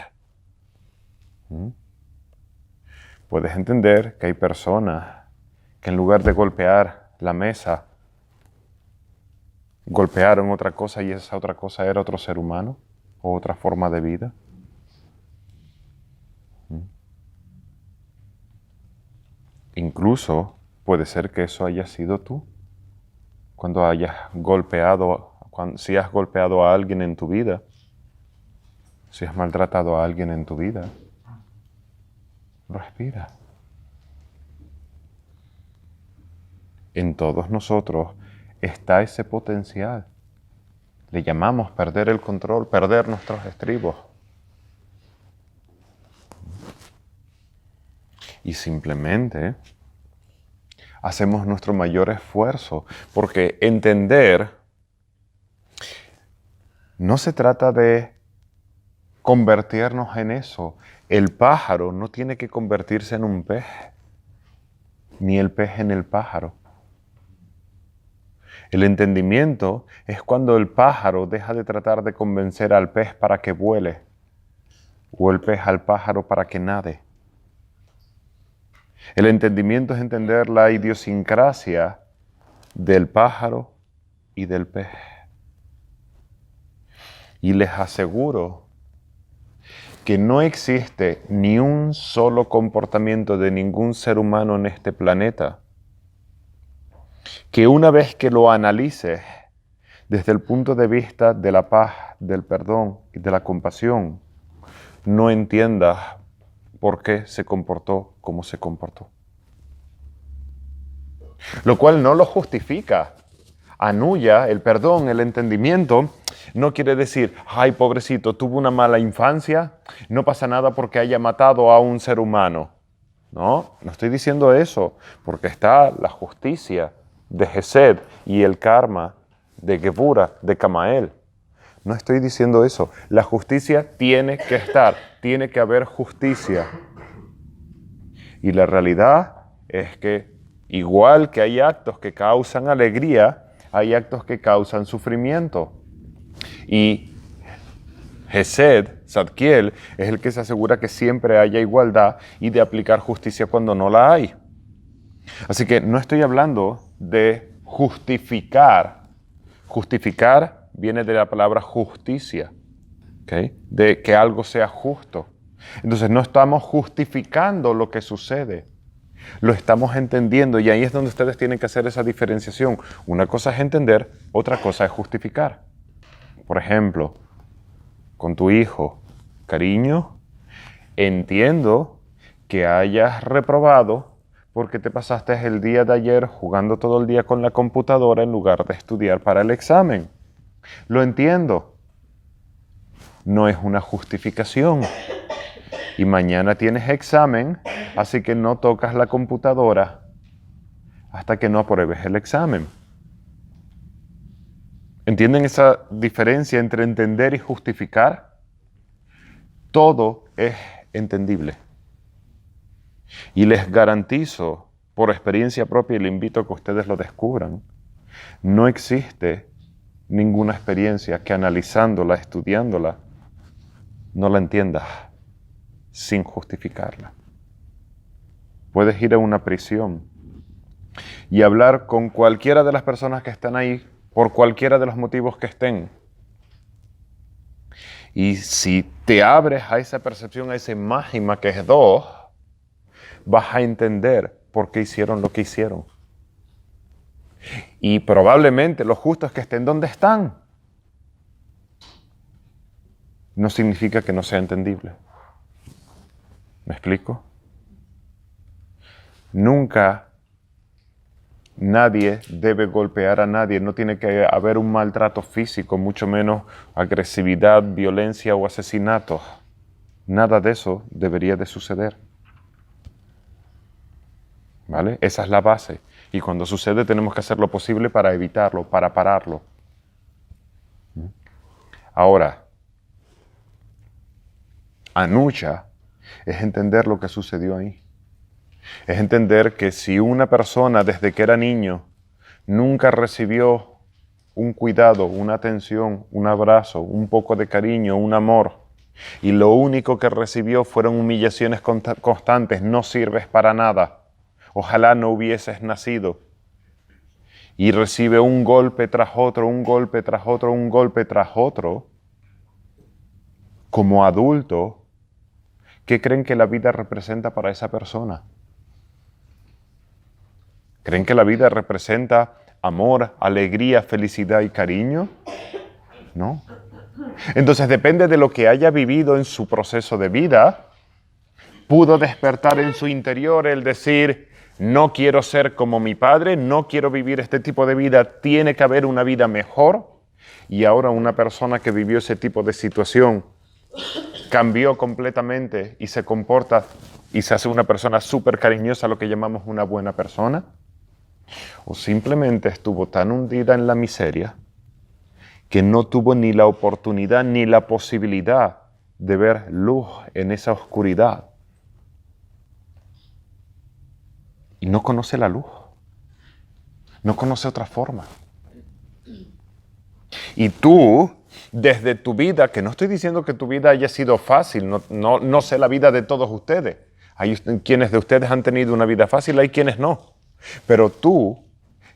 Puedes entender que hay personas que en lugar de golpear la mesa, golpearon otra cosa y esa otra cosa era otro ser humano o otra forma de vida. Incluso puede ser que eso haya sido tú. Cuando hayas golpeado, si has golpeado a alguien en tu vida, si has maltratado a alguien en tu vida, respira. En todos nosotros está ese potencial. Le llamamos perder el control, perder nuestros estribos. Y simplemente hacemos nuestro mayor esfuerzo, porque entender no se trata de convertirnos en eso. El pájaro no tiene que convertirse en un pez, ni el pez en el pájaro. El entendimiento es cuando el pájaro deja de tratar de convencer al pez para que vuele, o el pez al pájaro para que nade. El entendimiento es entender la idiosincrasia del pájaro y del pez. Y les aseguro que no existe ni un solo comportamiento de ningún ser humano en este planeta que una vez que lo analices desde el punto de vista de la paz, del perdón y de la compasión, no entiendas por qué se comportó como se comportó. Lo cual no lo justifica. Anuya, el perdón, el entendimiento, no quiere decir, ay, pobrecito, tuvo una mala infancia, no pasa nada porque haya matado a un ser humano. No estoy diciendo eso, porque está la justicia de Gesed y el karma de Gebura, de Camael. No estoy diciendo eso. La justicia tiene que estar, tiene que haber justicia. Y la realidad es que igual que hay actos que causan alegría, hay actos que causan sufrimiento. Y Hesed, Zadkiel, es el que se asegura que siempre haya igualdad y de aplicar justicia cuando no la hay. Así que no estoy hablando de justificar. Justificar viene de la palabra justicia, ¿okay? De que algo sea justo. Entonces no estamos justificando lo que sucede, lo estamos entendiendo, y ahí es donde ustedes tienen que hacer esa diferenciación. Una cosa es entender, otra cosa es justificar. Por ejemplo, con tu hijo, cariño, entiendo que hayas reprobado porque te pasaste el día de ayer jugando todo el día con la computadora en lugar de estudiar para el examen. Lo entiendo. No es una justificación. Y mañana tienes examen, así que no tocas la computadora hasta que no apruebes el examen. ¿Entienden esa diferencia entre entender y justificar? Todo es entendible. Y les garantizo, por experiencia propia, y les invito a que ustedes lo descubran, no existe ninguna experiencia que analizándola, estudiándola, no la entiendas sin justificarla. Puedes ir a una prisión y hablar con cualquiera de las personas que están ahí, por cualquiera de los motivos que estén. Y si te abres a esa percepción, a ese mágima que es dos, vas a entender por qué hicieron lo que hicieron. Y probablemente lo justo es que estén donde están. No significa que no sea entendible. ¿Me explico? Nunca nadie debe golpear a nadie. No tiene que haber un maltrato físico, mucho menos agresividad, violencia o asesinatos. Nada de eso debería de suceder. ¿Vale? Esa es la base. Y cuando sucede tenemos que hacer lo posible para evitarlo, para pararlo. Ahora, anucha es entender lo que sucedió ahí. Es entender que si una persona desde que era niño nunca recibió un cuidado, una atención, un abrazo, un poco de cariño, un amor, y lo único que recibió fueron humillaciones constantes, no sirves para nada, ojalá no hubieses nacido, y recibe un golpe tras otro, un golpe tras otro, un golpe tras otro, como adulto, ¿qué creen que la vida representa para esa persona? ¿Creen que la vida representa amor, alegría, felicidad y cariño? No. Entonces depende de lo que haya vivido en su proceso de vida, pudo despertar en su interior el decir, no quiero ser como mi padre, no quiero vivir este tipo de vida, tiene que haber una vida mejor. Y ahora una persona que vivió ese tipo de situación cambió completamente y se comporta y se hace una persona súper cariñosa, lo que llamamos una buena persona. O simplemente estuvo tan hundida en la miseria que no tuvo ni la oportunidad ni la posibilidad de ver luz en esa oscuridad. Y no conoce la luz. No conoce otra forma. Y tú, desde tu vida, que no estoy diciendo que tu vida haya sido fácil, no sé la vida de todos ustedes. Hay quienes de ustedes han tenido una vida fácil, hay quienes no. Pero tú,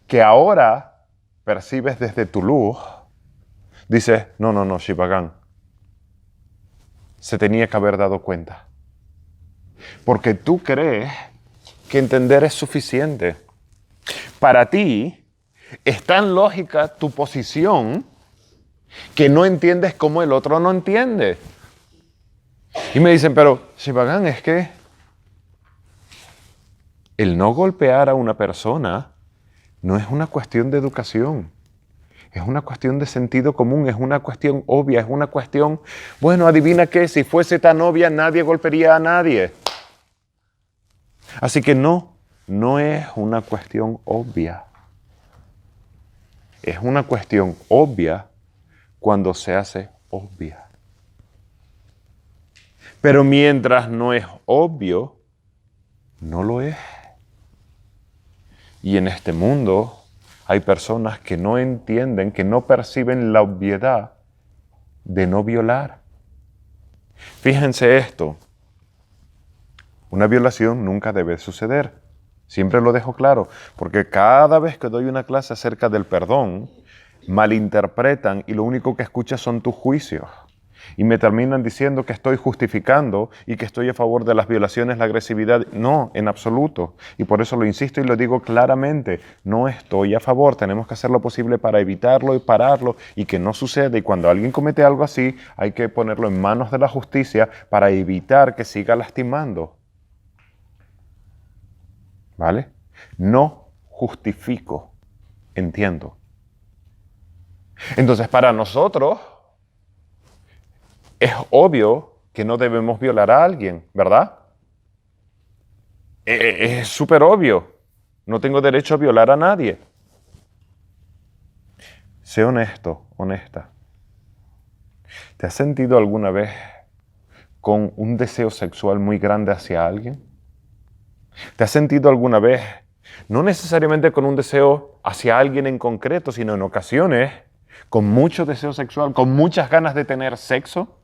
que ahora percibes desde tu luz, dices, no, Shivagan, se tenía que haber dado cuenta. Porque tú crees que entender es suficiente. Para ti, es tan lógica tu posición que no entiendes como el otro no entiende. Y me dicen, pero Shivagan, es que el no golpear a una persona no es una cuestión de educación. Es una cuestión de sentido común, es una cuestión obvia, es una cuestión, bueno, adivina qué, si fuese tan obvia nadie golpearía a nadie. Así que no es una cuestión obvia. Es una cuestión obvia cuando se hace obvia. Pero mientras no es obvio, no lo es. Y en este mundo hay personas que no entienden, que no perciben la obviedad de no violar. Fíjense esto, una violación nunca debe suceder. Siempre lo dejo claro, porque cada vez que doy una clase acerca del perdón, malinterpretan y lo único que escuchan son tus juicios. Y me terminan diciendo que estoy justificando y que estoy a favor de las violaciones, la agresividad. No, en absoluto. Y por eso lo insisto y lo digo claramente. No estoy a favor. Tenemos que hacer lo posible para evitarlo y pararlo y que no suceda. Y cuando alguien comete algo así, hay que ponerlo en manos de la justicia para evitar que siga lastimando. ¿Vale? No justifico. Entiendo. Entonces, para nosotros es obvio que no debemos violar a alguien, ¿verdad? Es súper obvio. No tengo derecho a violar a nadie. Sé honesto, honesta. ¿Te has sentido alguna vez con un deseo sexual muy grande hacia alguien? ¿Te has sentido alguna vez, no necesariamente con un deseo hacia alguien en concreto, sino en ocasiones, con mucho deseo sexual, con muchas ganas de tener sexo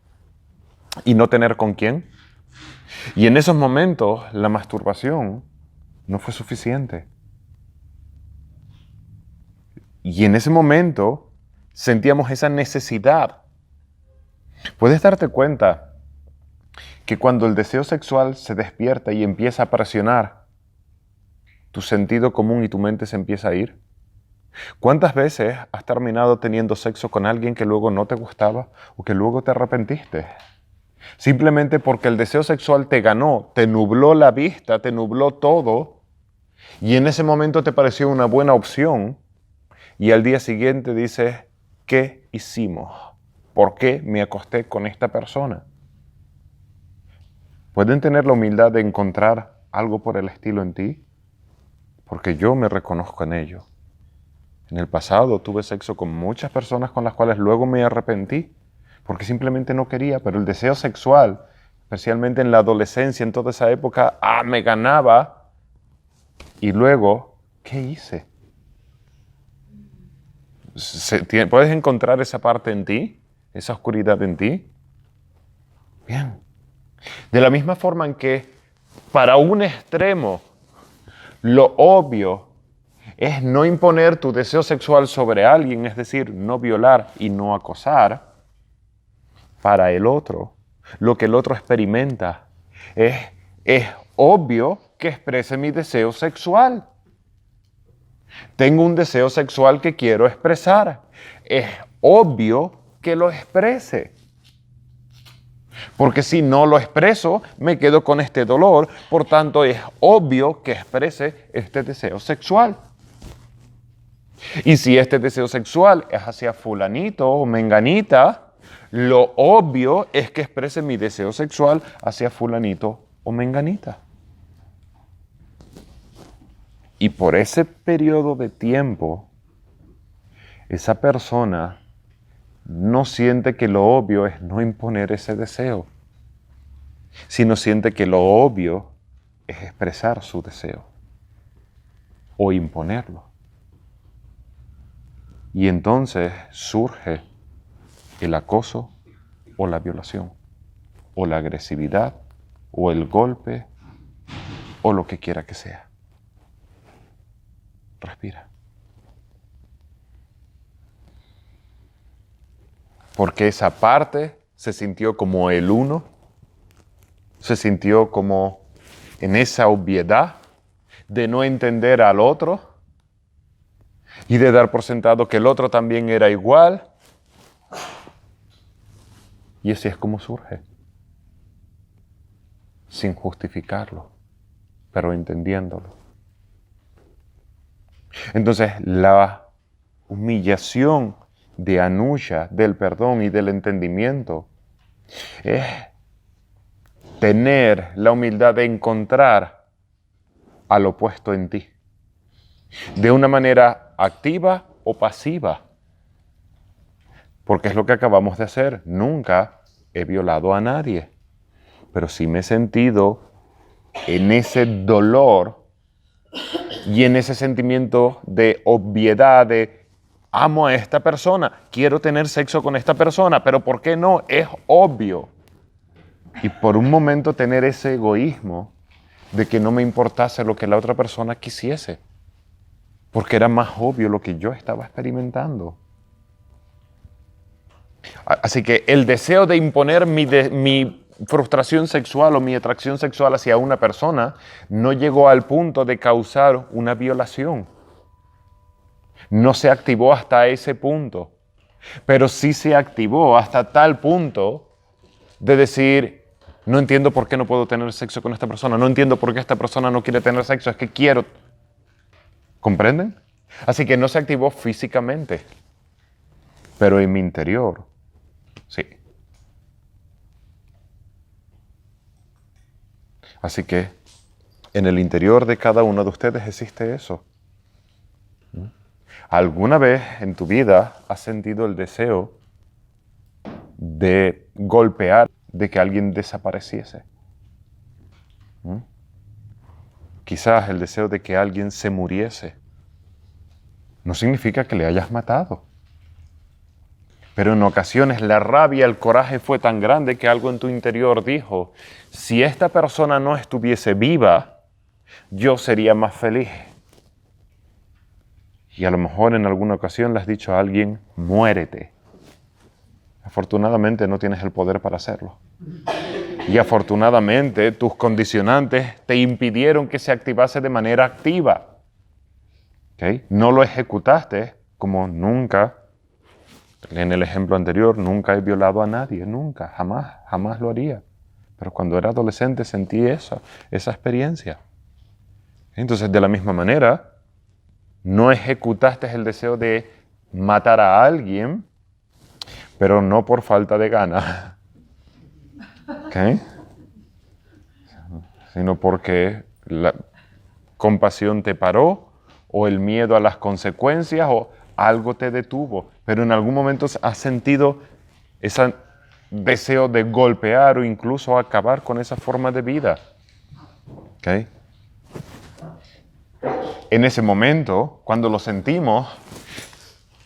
y no tener con quién? Y en esos momentos la masturbación no fue suficiente. Y en ese momento sentíamos esa necesidad. Puedes darte cuenta que cuando el deseo sexual se despierta y empieza a presionar, tu sentido común y tu mente se empieza a ir. ¿Cuántas veces has terminado teniendo sexo con alguien que luego no te gustaba o que luego te arrepentiste? Simplemente porque el deseo sexual te ganó, te nubló la vista, te nubló todo, y en ese momento te pareció una buena opción, y al día siguiente dices, ¿qué hicimos? ¿Por qué me acosté con esta persona? ¿Pueden tener la humildad de encontrar algo por el estilo en ti? Porque yo me reconozco en ello. En el pasado tuve sexo con muchas personas con las cuales luego me arrepentí, porque simplemente no quería, pero el deseo sexual, especialmente en la adolescencia, en toda esa época, me ganaba. Y luego, ¿qué hice? ¿Puedes encontrar esa parte en ti? ¿Esa oscuridad en ti? Bien. De la misma forma en que para un extremo, lo obvio es no imponer tu deseo sexual sobre alguien, es decir, no violar y no acosar. Para el otro, lo que el otro experimenta es obvio que exprese mi deseo sexual. Tengo un deseo sexual que quiero expresar. Es obvio que lo exprese. Porque si no lo expreso, me quedo con este dolor. Por tanto, es obvio que exprese este deseo sexual. Y si este deseo sexual es hacia fulanito o menganita, lo obvio es que exprese mi deseo sexual hacia fulanito o menganita. Y por ese periodo de tiempo, esa persona no siente que lo obvio es no imponer ese deseo, sino siente que lo obvio es expresar su deseo o imponerlo. Y entonces surge el acoso o la violación, o la agresividad, o el golpe, o lo que quiera que sea. Respira. Porque esa parte se sintió como el uno, se sintió como en esa obviedad de no entender al otro y de dar por sentado que el otro también era igual. Y así es como surge, sin justificarlo, pero entendiéndolo. Entonces, la humillación de Anusha, del perdón y del entendimiento, es tener la humildad de encontrar al opuesto en ti, de una manera activa o pasiva. Porque es lo que acabamos de hacer. Nunca he violado a nadie, pero sí me he sentido en ese dolor y en ese sentimiento de obviedad de amo a esta persona, quiero tener sexo con esta persona, pero ¿por qué no? Es obvio. Y por un momento tener ese egoísmo de que no me importase lo que la otra persona quisiese, porque era más obvio lo que yo estaba experimentando. Así que el deseo de imponer mi frustración sexual o mi atracción sexual hacia una persona no llegó al punto de causar una violación. No se activó hasta ese punto, pero sí se activó hasta tal punto de decir, no entiendo por qué no puedo tener sexo con esta persona, no entiendo por qué esta persona no quiere tener sexo, es que quiero. ¿Comprenden? Así que no se activó físicamente, pero en mi interior, sí. Así que en el interior de cada uno de ustedes existe eso. ¿Alguna vez en tu vida has sentido el deseo de golpear, de que alguien desapareciese? Quizás el deseo de que alguien se muriese. No significa que le hayas matado. Pero en ocasiones la rabia, el coraje fue tan grande que algo en tu interior dijo, si esta persona no estuviese viva, yo sería más feliz. Y a lo mejor en alguna ocasión le has dicho a alguien, muérete. Afortunadamente no tienes el poder para hacerlo. Y afortunadamente tus condicionantes te impidieron que se activase de manera activa. ¿Okay? No lo ejecutaste como nunca. En el ejemplo anterior, nunca he violado a nadie, nunca, jamás lo haría. Pero cuando era adolescente sentí esa experiencia. Entonces, de la misma manera, no ejecutaste el deseo de matar a alguien, pero no por falta de ganas, ¿okay? Sino porque la compasión te paró, o el miedo a las consecuencias, o algo te detuvo. Pero en algún momento has sentido ese deseo de golpear o incluso acabar con esa forma de vida. ¿Okay? En ese momento, cuando lo sentimos,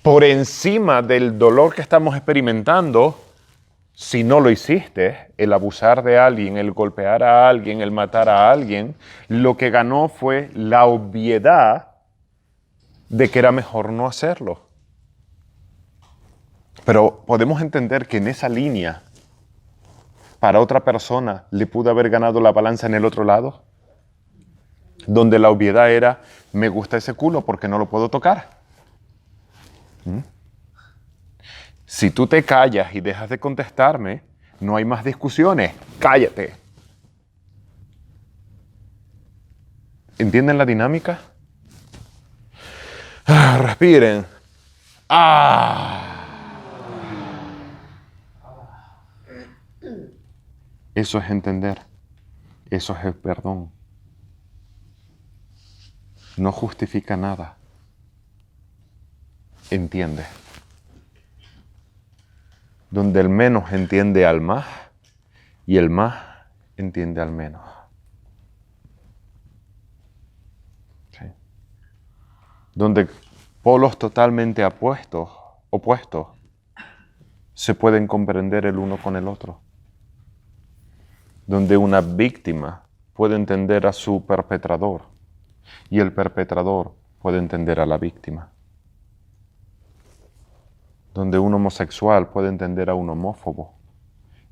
por encima del dolor que estamos experimentando, si no lo hiciste, el abusar de alguien, el golpear a alguien, el matar a alguien, lo que ganó fue la obviedad de que era mejor no hacerlo. Pero podemos entender que en esa línea, para otra persona, le pudo haber ganado la balanza en el otro lado, donde la obviedad era, me gusta ese culo porque no lo puedo tocar. Si tú te callas y dejas de contestarme, no hay más discusiones. Cállate. ¿Entienden la dinámica? Respiren. Eso es entender. Eso es el perdón. No justifica nada. Entiende. Donde el menos entiende al más y el más entiende al menos. ¿Sí? Donde polos totalmente opuestos, se pueden comprender el uno con el otro. Donde una víctima puede entender a su perpetrador y el perpetrador puede entender a la víctima. Donde un homosexual puede entender a un homófobo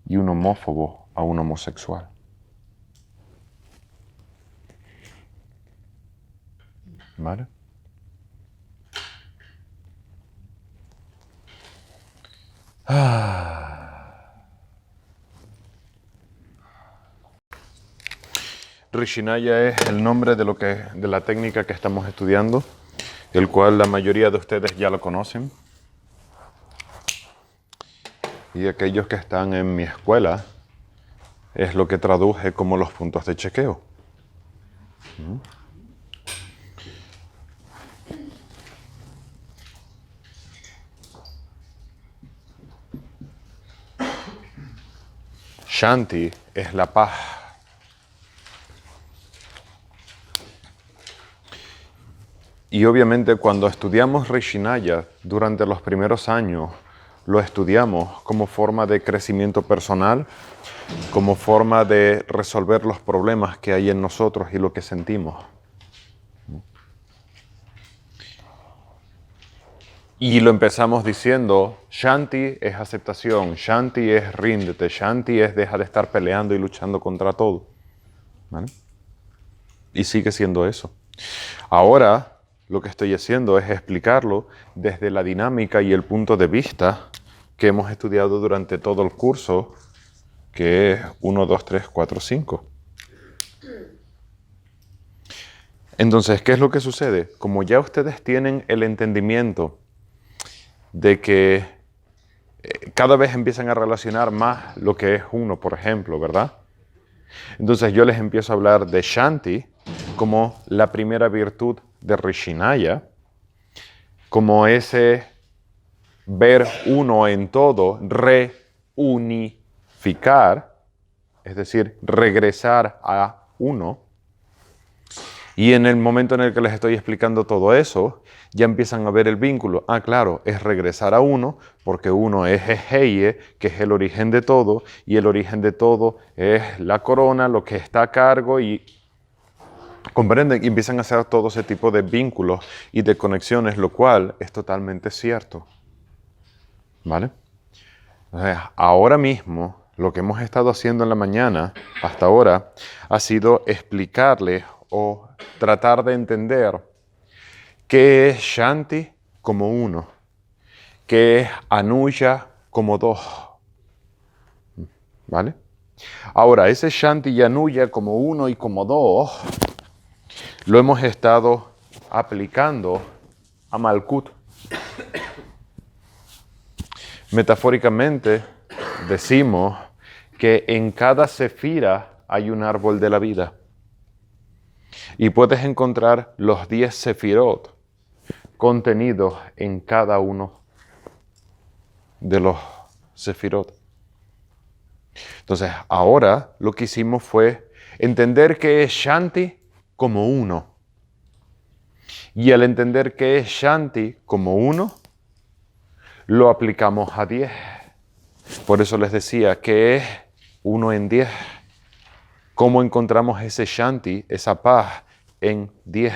y un homófobo a un homosexual. ¿Vale? Rishinaya es el nombre de la técnica que estamos estudiando, el cual la mayoría de ustedes ya lo conocen. Y aquellos que están en mi escuela es lo que traduje como los puntos de chequeo. Shanti es la paz. Y obviamente cuando estudiamos Rishinaya durante los primeros años, lo estudiamos como forma de crecimiento personal, como forma de resolver los problemas que hay en nosotros y lo que sentimos. Y lo empezamos diciendo, Shanti es aceptación, Shanti es ríndete, Shanti es deja de estar peleando y luchando contra todo. ¿Vale? Y sigue siendo eso. Ahora, lo que estoy haciendo es explicarlo desde la dinámica y el punto de vista que hemos estudiado durante todo el curso, que es 1, 2, 3, 4, 5. Entonces, ¿qué es lo que sucede? Como ya ustedes tienen el entendimiento de que cada vez empiezan a relacionar más lo que es uno, por ejemplo, ¿verdad? Entonces yo les empiezo a hablar de Shanti como la primera virtud de Rishinaya, como ese ver uno en todo, reunificar, es decir, regresar a uno. Y en el momento en el que les estoy explicando todo eso, ya empiezan a ver el vínculo. Ah, claro, es regresar a uno, porque uno es Heye, que es el origen de todo, y el origen de todo es la corona, lo que está a cargo, y comprenden, y empiezan a hacer todo ese tipo de vínculos y de conexiones, lo cual es totalmente cierto. ¿Vale? Entonces, ahora mismo, lo que hemos estado haciendo en la mañana, hasta ahora, ha sido explicarles o tratar de entender qué es Shanti como uno, qué es Anuya como dos. ¿Vale? Ahora, ese Shanti y Anuya como uno y como dos, lo hemos estado aplicando a Malkut. Metafóricamente, decimos que en cada sefira hay un árbol de la vida. Y puedes encontrar los 10 sefirot contenidos en cada uno de los sefirot. Entonces, ahora lo que hicimos fue entender qué es Shanti como uno. Y al entender qué es Shanti como uno, lo aplicamos a 10. Por eso les decía que es 1 en 10. ¿Cómo encontramos ese Shanti, esa paz en 10,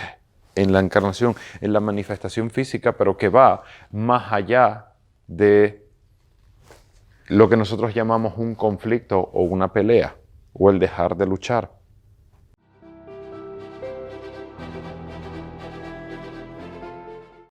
en la encarnación, en la manifestación física, pero que va más allá de lo que nosotros llamamos un conflicto o una pelea, o el dejar de luchar?